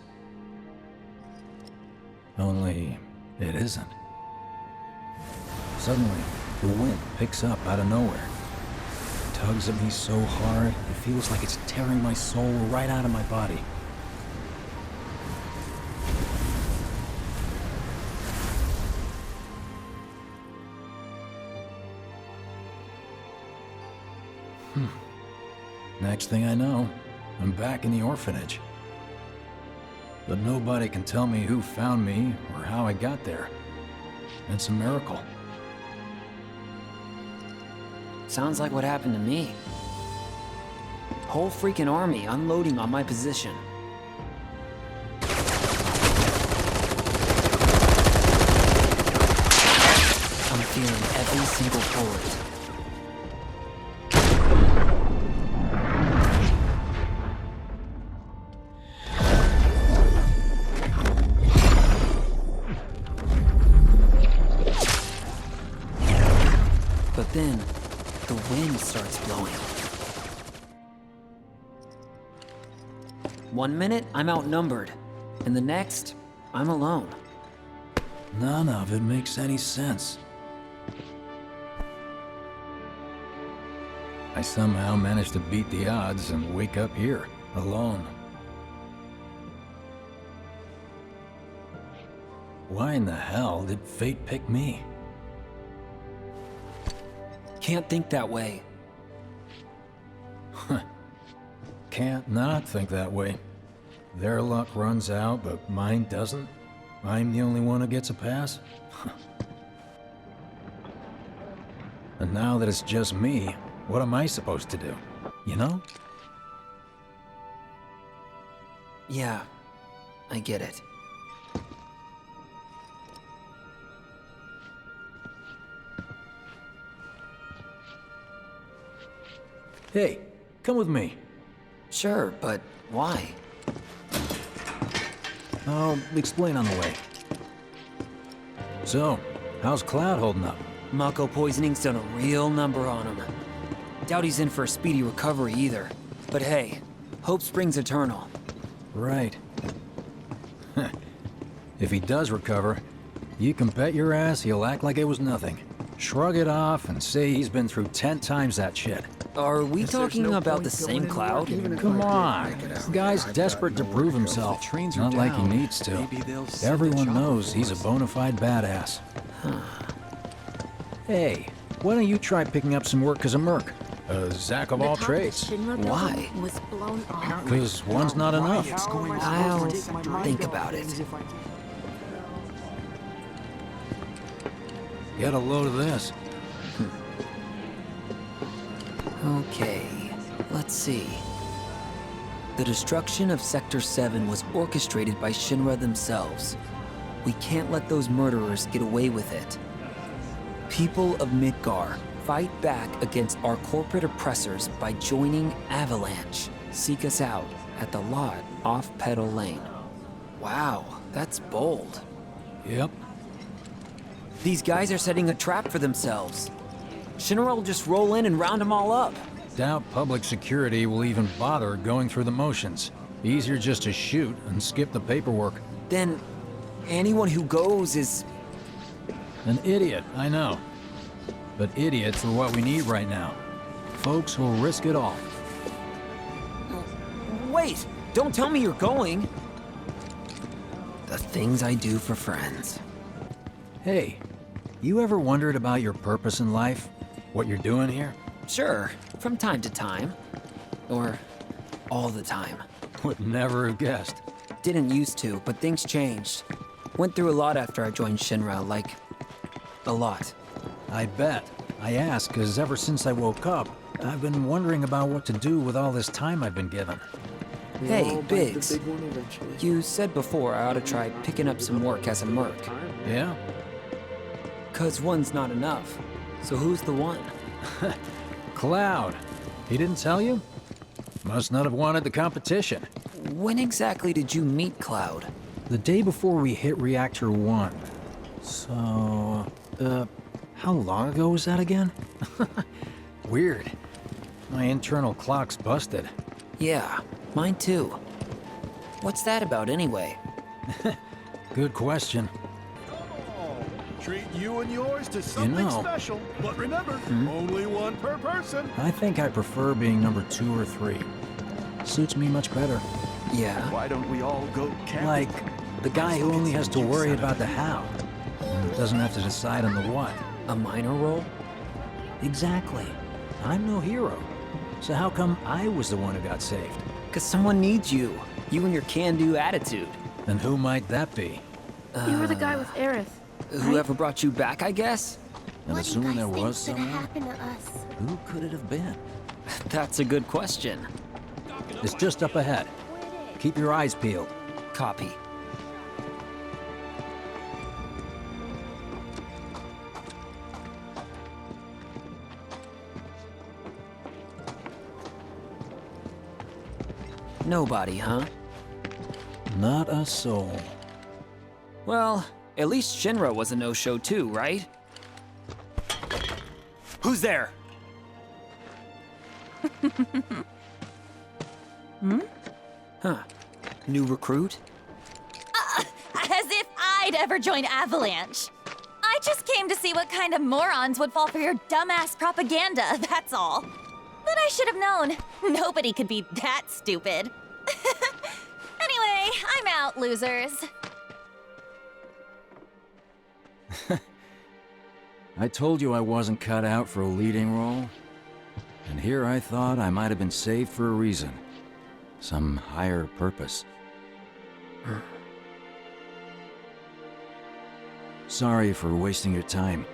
Only, it isn't. Suddenly, the wind picks up out of nowhere. It tugs at me so hard, it feels like it's tearing my soul right out of my body. Next thing I know, I'm back in the orphanage. But nobody can tell me who found me or how I got there. It's a miracle. Sounds like what happened to me. Whole freaking army unloading on my position. I'm feeling every single bullet. But then, the wind starts blowing. 1 minute, I'm outnumbered. And the next, I'm alone. None of it makes any sense. I somehow managed to beat the odds and wake up here, alone. Why in the hell did fate pick me? Can't think that way. Can't not think that way. Their luck runs out, but mine doesn't. I'm the only one who gets a pass. And now that it's just me, what am I supposed to do? You know? Yeah, I get it. Hey, come with me. Sure, but why? I'll explain on the way. So, how's Cloud holding up? Mako poisoning's done a real number on him. Doubt he's in for a speedy recovery either. But hey, hope springs eternal. Right. If he does recover, you can bet your ass he'll act like it was nothing. Shrug it off and say he's been through 10 times that shit. Are we talking about the same Cloud? Come on. The guy's desperate to prove himself. Not like he needs to. Everyone knows he's a bona fide badass. Hey, why don't you try picking up some work as a merc? A Zack of all trades. Why? Because one's not enough. I'll think about it. Get a load of this. Okay, let's see. The destruction of Sector 7 was orchestrated by Shinra themselves. We can't let those murderers get away with it. People of Midgar, fight back against our corporate oppressors by joining Avalanche. Seek us out at the lot off Petal Lane. Wow, that's bold. Yep. These guys are setting a trap for themselves. Shinra will just roll in and round them all up. Doubt public security will even bother going through the motions. Easier just to shoot and skip the paperwork. Then anyone who goes is... An idiot, I know. But idiots are what we need right now. Folks who'll risk it all. Wait! Don't tell me you're going! The things I do for friends. Hey, you ever wondered about your purpose in life? What you're doing here? Sure, from time to time. Or all the time. Would never have guessed. Didn't used to, but things changed. Went through a lot after I joined Shinra, like... a lot. I bet. I ask because ever since I woke up, I've been wondering about what to do with all this time I've been given. Hey, Biggs. You said before I ought to try picking up some work as a merc. Yeah? 'Cause one's not enough. So who's the one? Cloud. He didn't tell you? Must not have wanted the competition. When exactly did you meet Cloud? The day before we hit Reactor 1. So, how long ago was that again? Weird. My internal clock's busted. Yeah, mine too. What's that about anyway? Good question. Treat you and yours to something special. But remember, only one per person. I think I prefer being number 2 or 3. Suits me much better. Yeah? Why don't we all go camping? Like, the guy who only has to worry about the how. And doesn't have to decide on the what. A minor role? Exactly. I'm no hero. So how come I was the one who got saved? 'Cause someone needs you. You and your can-do attitude. And who might that be? You were the guy with Aerith. Whoever brought you back, I guess? And assuming there was someone, Happen to us? who could it have been? That's a good question. It's just up ahead. Keep your eyes peeled. Copy. Nobody, huh? Not a soul. Well, at least Shinra was a no-show too, right? Who's there? Huh. New recruit? As if I'd ever join Avalanche. I just came to see what kind of morons would fall for your dumbass propaganda, that's all. But I should have known. Nobody could be that stupid. Anyway, I'm out, losers. I told you I wasn't cut out for a leading role. And here I thought I might have been saved for a reason. Some higher purpose. Sorry for wasting your time.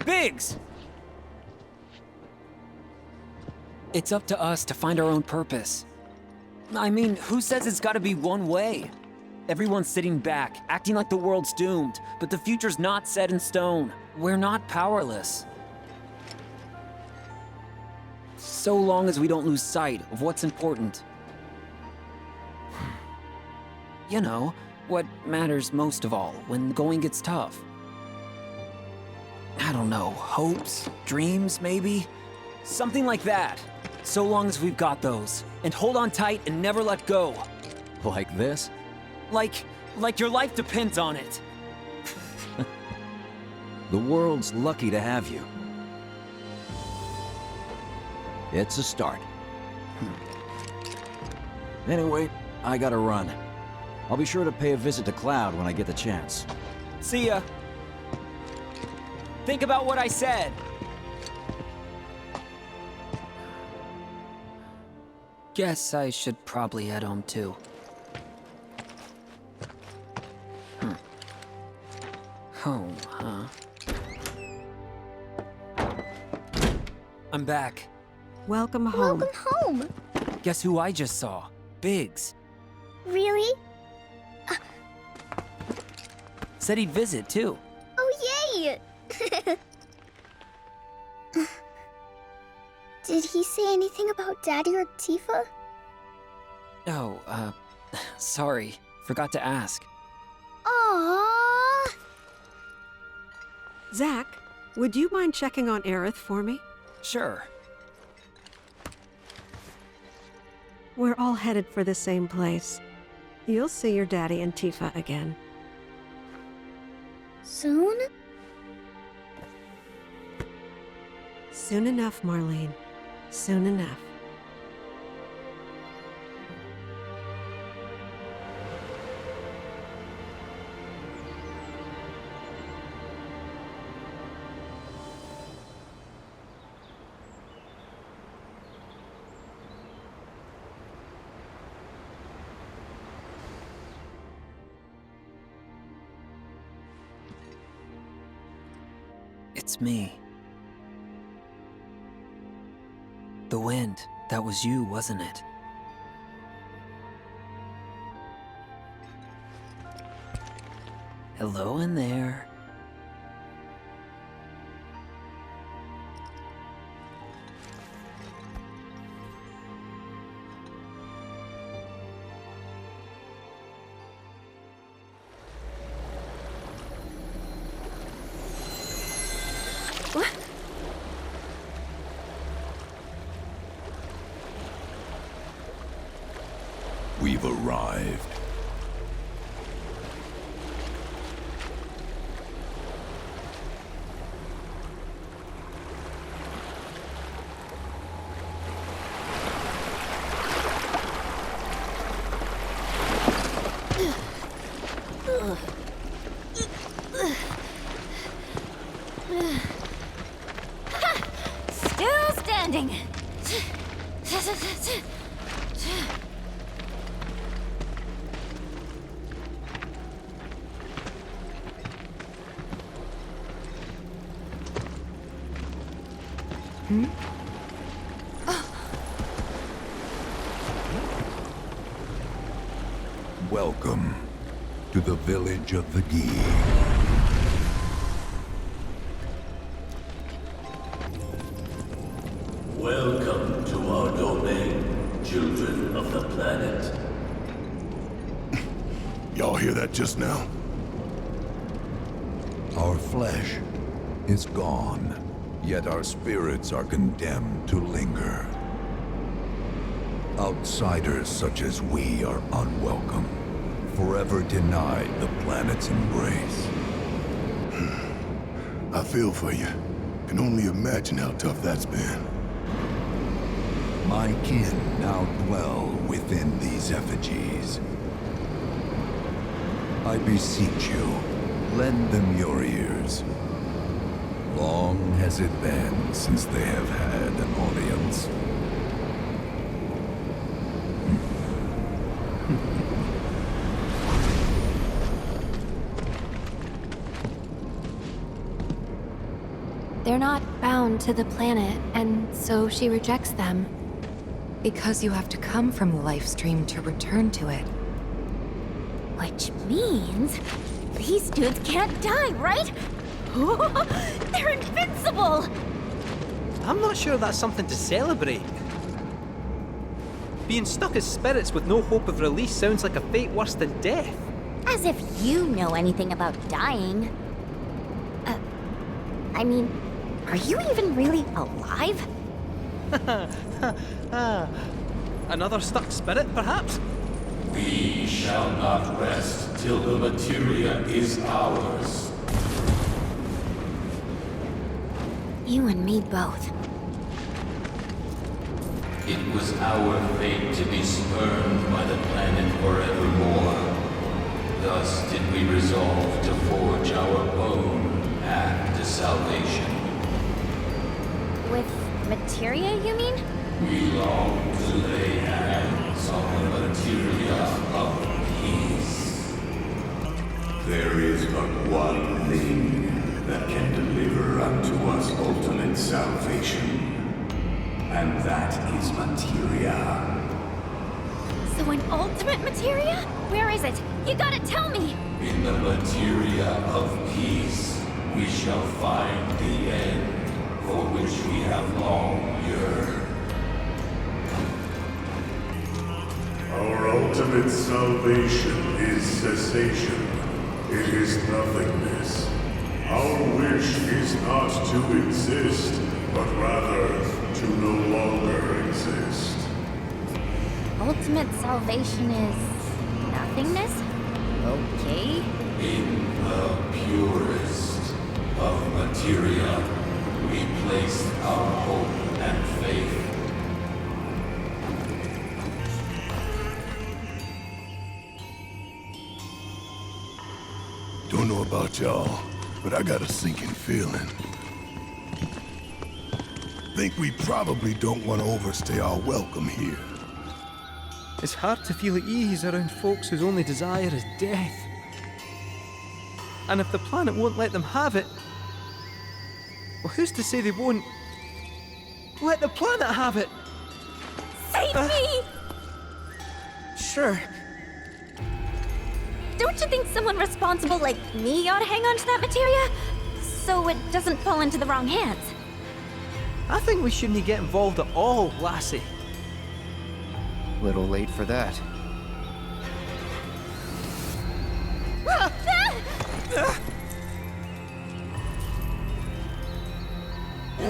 Biggs! It's up to us to find our own purpose. I mean, who says it's gotta be one way? Everyone's sitting back, acting like the world's doomed, but the future's not set in stone. We're not powerless. So long as we don't lose sight of what's important. You know, what matters most of all when going gets tough. I don't know, hopes, dreams, maybe? Something like that. So long as we've got those. And hold on tight and never let go. Like this? Like your life depends on it. The world's lucky to have you. It's a start. Anyway, I gotta run. I'll be sure to pay a visit to Cloud when I get the chance. See ya. Think about what I said. Guess I should probably head home too. Home, huh? I'm back. Welcome home. Welcome home. Guess who I just saw? Biggs. Really? Said he'd visit too. Oh, yay! Did he say anything about Daddy or Tifa? Oh, sorry. Forgot to ask. Aww. Zack, would you mind checking on Aerith for me? Sure. We're all headed for the same place. You'll see your daddy and Tifa again. Soon? Soon enough, Marlene. Soon enough. It's me. The wind. That was you, wasn't it? Hello in there. We've arrived. Still standing. Welcome to the village of the Gi. planet. Y'all hear that just now? Our flesh is gone, yet our spirits are condemned to linger. Outsiders such as we are unwelcome, forever denied the planet's embrace. I feel for you. Can only imagine how tough that's been. My kin now dwell within these effigies. I beseech you, lend them your ears. Long has it been since they have had an audience. They're not bound to the planet, and so she rejects them. Because you have to come from the Lifestream to return to it. Which means these dudes can't die, right? They're invincible! I'm not sure that's something to celebrate. Being stuck as spirits with no hope of release sounds like a fate worse than death. As if you know anything about dying. I mean, are you even really alive? Another stuck spirit, perhaps? We shall not rest till the materia is ours. You and me both. It was our fate to be spurned by the planet forevermore. Thus did we resolve to forge our own path to salvation. With materia, you mean? We long to lay hands on the materia of peace. There is but one thing that can deliver unto us ultimate salvation, and that is materia. So an ultimate materia? Where is it? You gotta tell me! In the materia of peace, we shall find the end for which we have long yearned. Our ultimate salvation is cessation. It is nothingness. Our wish is not to exist, but rather to no longer exist. Ultimate salvation is nothingness? Okay. In the purest of materia, we place our hope and faith. Don't know about y'all, but I got a sinking feeling. Think we probably don't want to overstay our welcome here. It's hard to feel at ease around folks whose only desire is death. And if the planet won't let them have it, well, who's to say they won't let the planet have it? Save me! Sure. Don't you think someone responsible like me ought to hang on to that materia? So it doesn't fall into the wrong hands. I think we shouldn't get involved at all, lassie. Little late for that.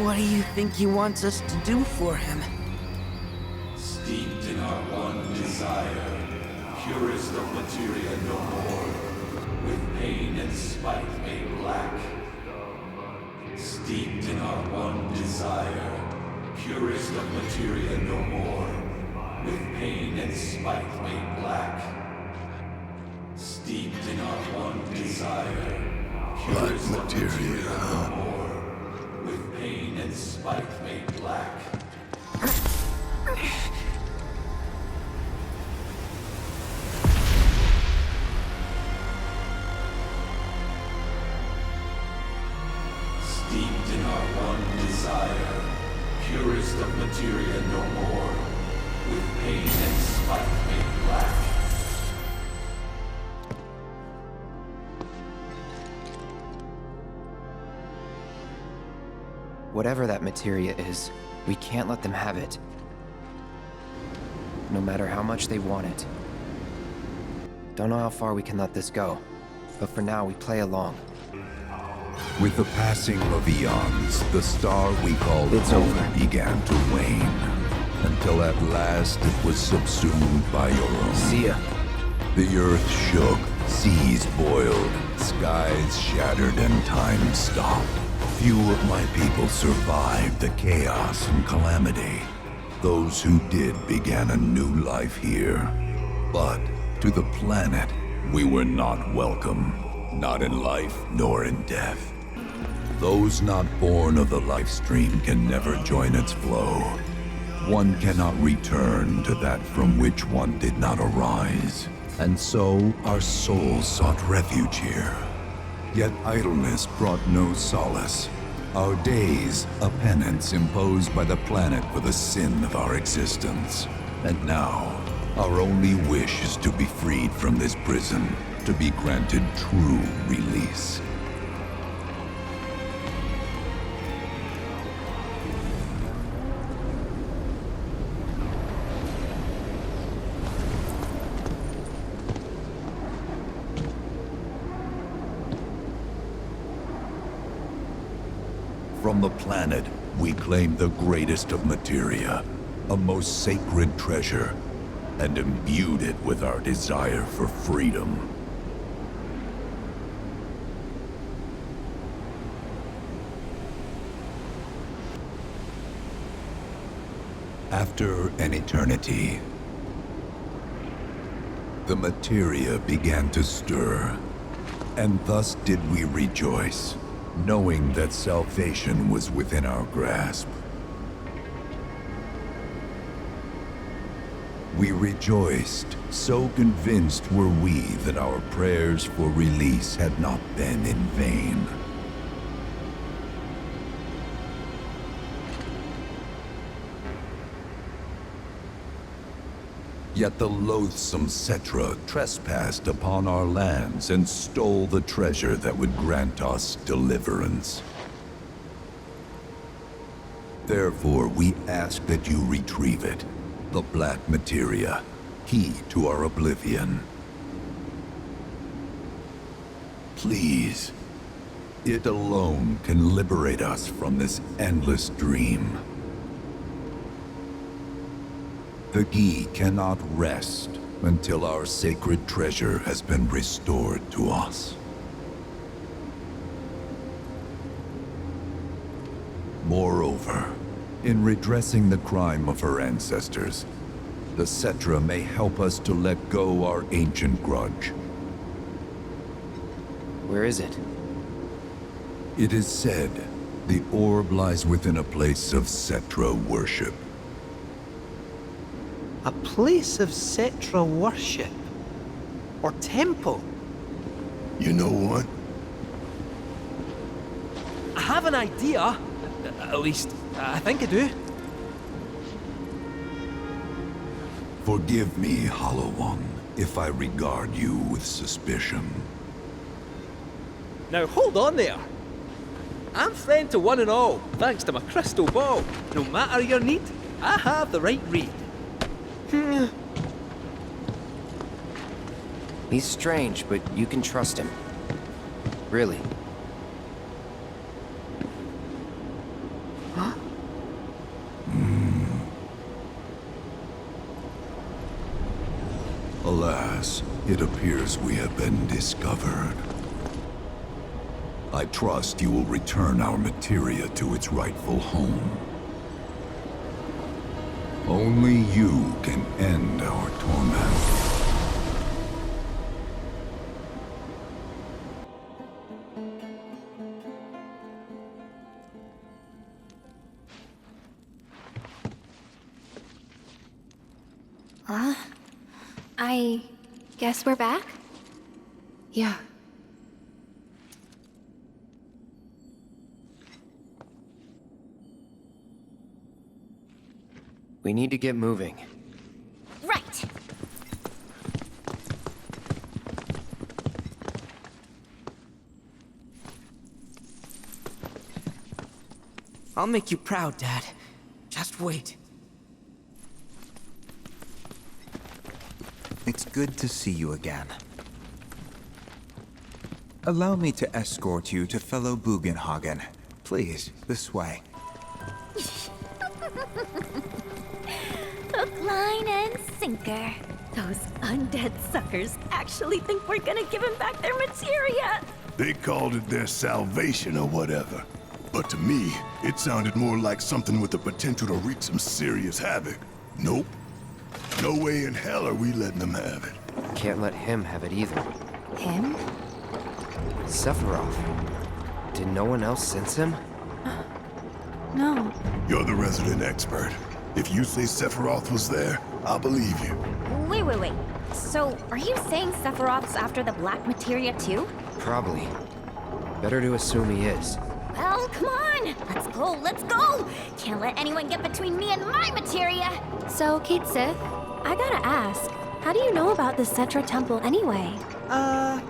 What do you think he wants us to do for him? Steeped in our one desire, purest of materia no more, with pain and spite made black. Steeped in our one desire, purest of materia no more, with pain and spite made black. Steeped in our one desire, purest of materia no more, with pain and spite made black. Steeped in our one desire, purest of materia no more, with pain and spite made black. Whatever that materia is, we can't let them have it. no matter how much they want it. Don't know how far we can let this go, but for now we play along. With the passing of eons, the star we called home began to wane, until at last it was subsumed by your own. See ya. The earth shook, seas boiled, skies shattered, and time stopped. Few of my people survived the chaos and calamity. Those who did began a new life here. But to the planet, we were not welcome, not in life nor in death. Those not born of the Lifestream can never join its flow. One cannot return to that from which one did not arise. And so our souls sought refuge here. Yet idleness brought no solace. Our days, a penance imposed by the planet for the sin of our existence. And now, our only wish is to be freed from this prison, to be granted true release. From the planet, we claim the greatest of materia, a most sacred treasure, and imbued it with our desire for freedom. After an eternity, the materia began to stir, and thus did we rejoice, knowing that salvation was within our grasp. We rejoiced, so convinced were we that our prayers for release had not been in vain. Yet the loathsome Cetra trespassed upon our lands and stole the treasure that would grant us deliverance. Therefore, we ask that you retrieve it, the black materia, key to our Oblivion. Please, it alone can liberate us from this endless dream. The key cannot rest until our sacred treasure has been restored to us. Moreover, in redressing the crime of her ancestors, the Cetra may help us to let go our ancient grudge. Where is it? It is said the orb lies within a place of Cetra worship. A place of Cetra worship? Or temple? You know what? I have an idea. At least, I think I do. Forgive me, Hollow One, if I regard you with suspicion. Now hold on there. I'm friend to one and all, thanks to my crystal ball. No matter your need, I have the right read. He's strange, but you can trust him. Really. Huh? Alas, it appears we have been discovered. I trust you will return our materia to its rightful home. Only you can end our torment. I guess we're back? Yeah. We need to get moving. Right. I'll make you proud, Dad. Just wait. It's good to see you again. Allow me to escort you to fellow Bugenhagen. Please, this way. Hook, line, and sinker. Those undead suckers actually think we're gonna give them back their materia. They called it their salvation or whatever. But to me, it sounded more like something with the potential to wreak some serious havoc. Nope. No way in hell are we letting them have it. Can't let him have it either. Him? Sephiroth. Did no one else sense him? No. You're the resident expert. If you say Sephiroth was there, I'll believe you. Wait. So, are you saying Sephiroth's after the black materia too? Probably. Better to assume he is. Well, come on! Let's go! Can't let anyone get between me and my materia! So, Kate Sith, I gotta ask, how do you know about the Cetra Temple anyway? I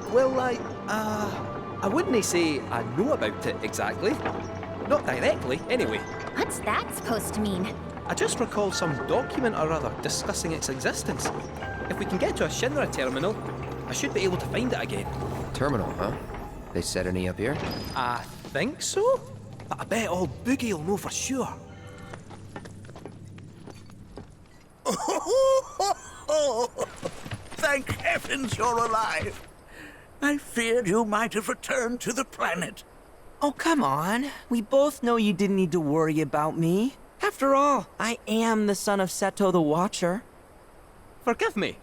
wouldn't say I know about it exactly. Not directly, anyway. What's that supposed to mean? I just recall some document or other discussing its existence. If we can get to a Shinra terminal, I should be able to find it again. Terminal, huh? They set any up here? I think so, but I bet old Boogie will know for sure. Thank heavens you're alive. I feared you might have returned to the planet. Oh, come on. We both know you didn't need to worry about me. After all, I am the son of Seto the Watcher. Forgive me,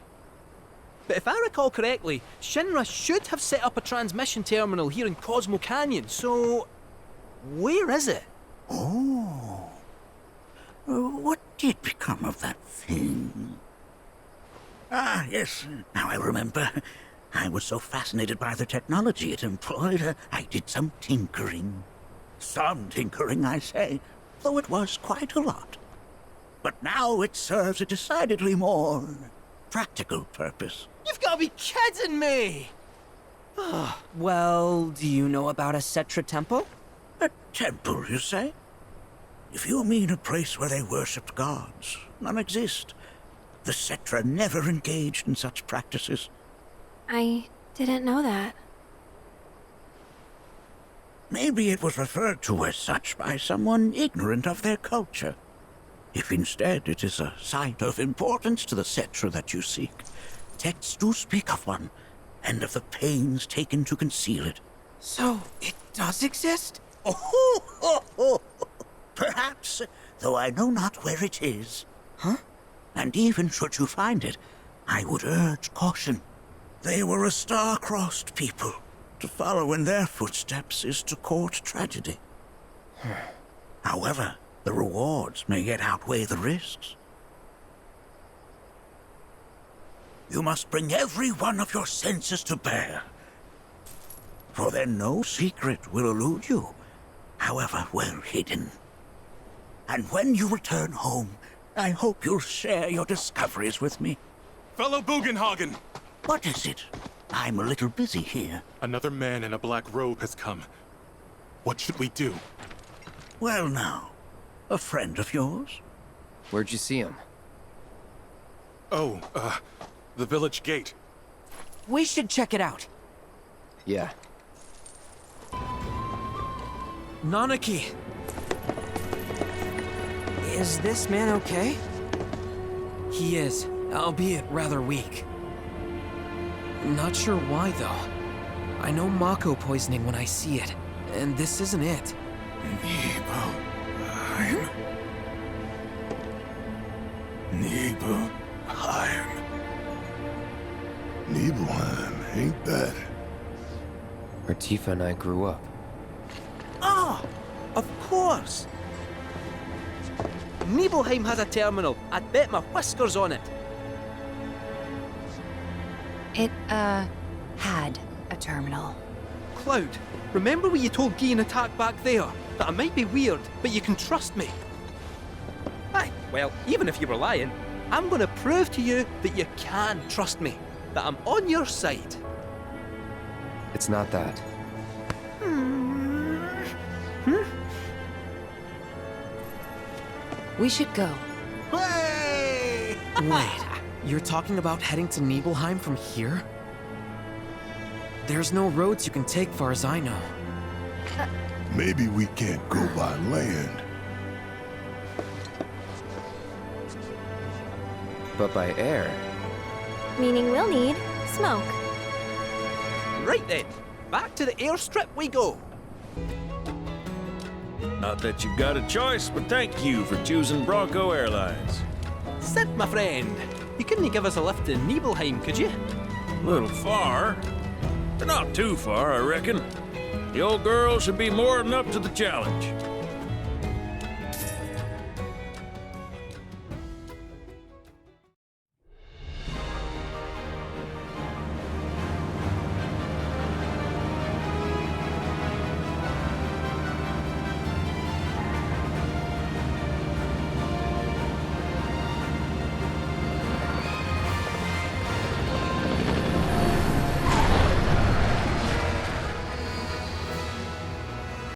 but if I recall correctly, Shinra should have set up a transmission terminal here in Cosmo Canyon, so where is it? Oh. What did become of that thing? Ah, yes, now I remember. I was so fascinated by the technology it employed, I did some tinkering. Some tinkering, I say, though it was quite a lot. But now it serves a decidedly more practical purpose. You've got to be kidding me! Well, do you know about a Cetra temple? A temple, you say? If you mean a place where they worshipped gods, none exist. The Cetra never engaged in such practices. I didn't know that. Maybe it was referred to as such by someone ignorant of their culture. If instead it is a site of importance to the Cetra that you seek, texts do speak of one, and of the pains taken to conceal it. So, it does exist? Oh, perhaps, though I know not where it is. Huh? And even should you find it, I would urge caution. They were a star-crossed people. To follow in their footsteps is to court tragedy. However, the rewards may yet outweigh the risks. You must bring every one of your senses to bear. For then no secret will elude you, however well hidden. And when you return home, I hope you'll share your discoveries with me. Fellow Bugenhagen! What is it? I'm a little busy here. Another man in a black robe has come. What should we do? Well now, a friend of yours? Where'd you see him? Oh, the village gate. We should check it out. Yeah. Nanaki! Is this man okay? He is, albeit rather weak. Not sure why, though. I know Mako poisoning when I see it, and this isn't it. Nibelheim, ain't that? Where Tifa and I grew up. Ah! Of course! Nibelheim has a terminal. I'd bet my whiskers on it. It, had a terminal. Cloud, remember what you told Guy and Nattak back there? That I might be weird, but you can trust me. Aye, well, even if you were lying, I'm gonna prove to you that you can trust me. That I'm on your side. It's not that. We should go. Hey! Wait, You're talking about heading to Nibelheim from here? There's no roads you can take far as I know. Maybe we can't go by land. But by air. Meaning we'll need smoke. Right then, back to the airstrip we go. Not that you've got a choice, but thank you for choosing Bronco Airlines. Sid, my friend, you couldn't give us a lift to Nibelheim, could you? A little far, but not too far, I reckon. The old girl should be more than up to the challenge.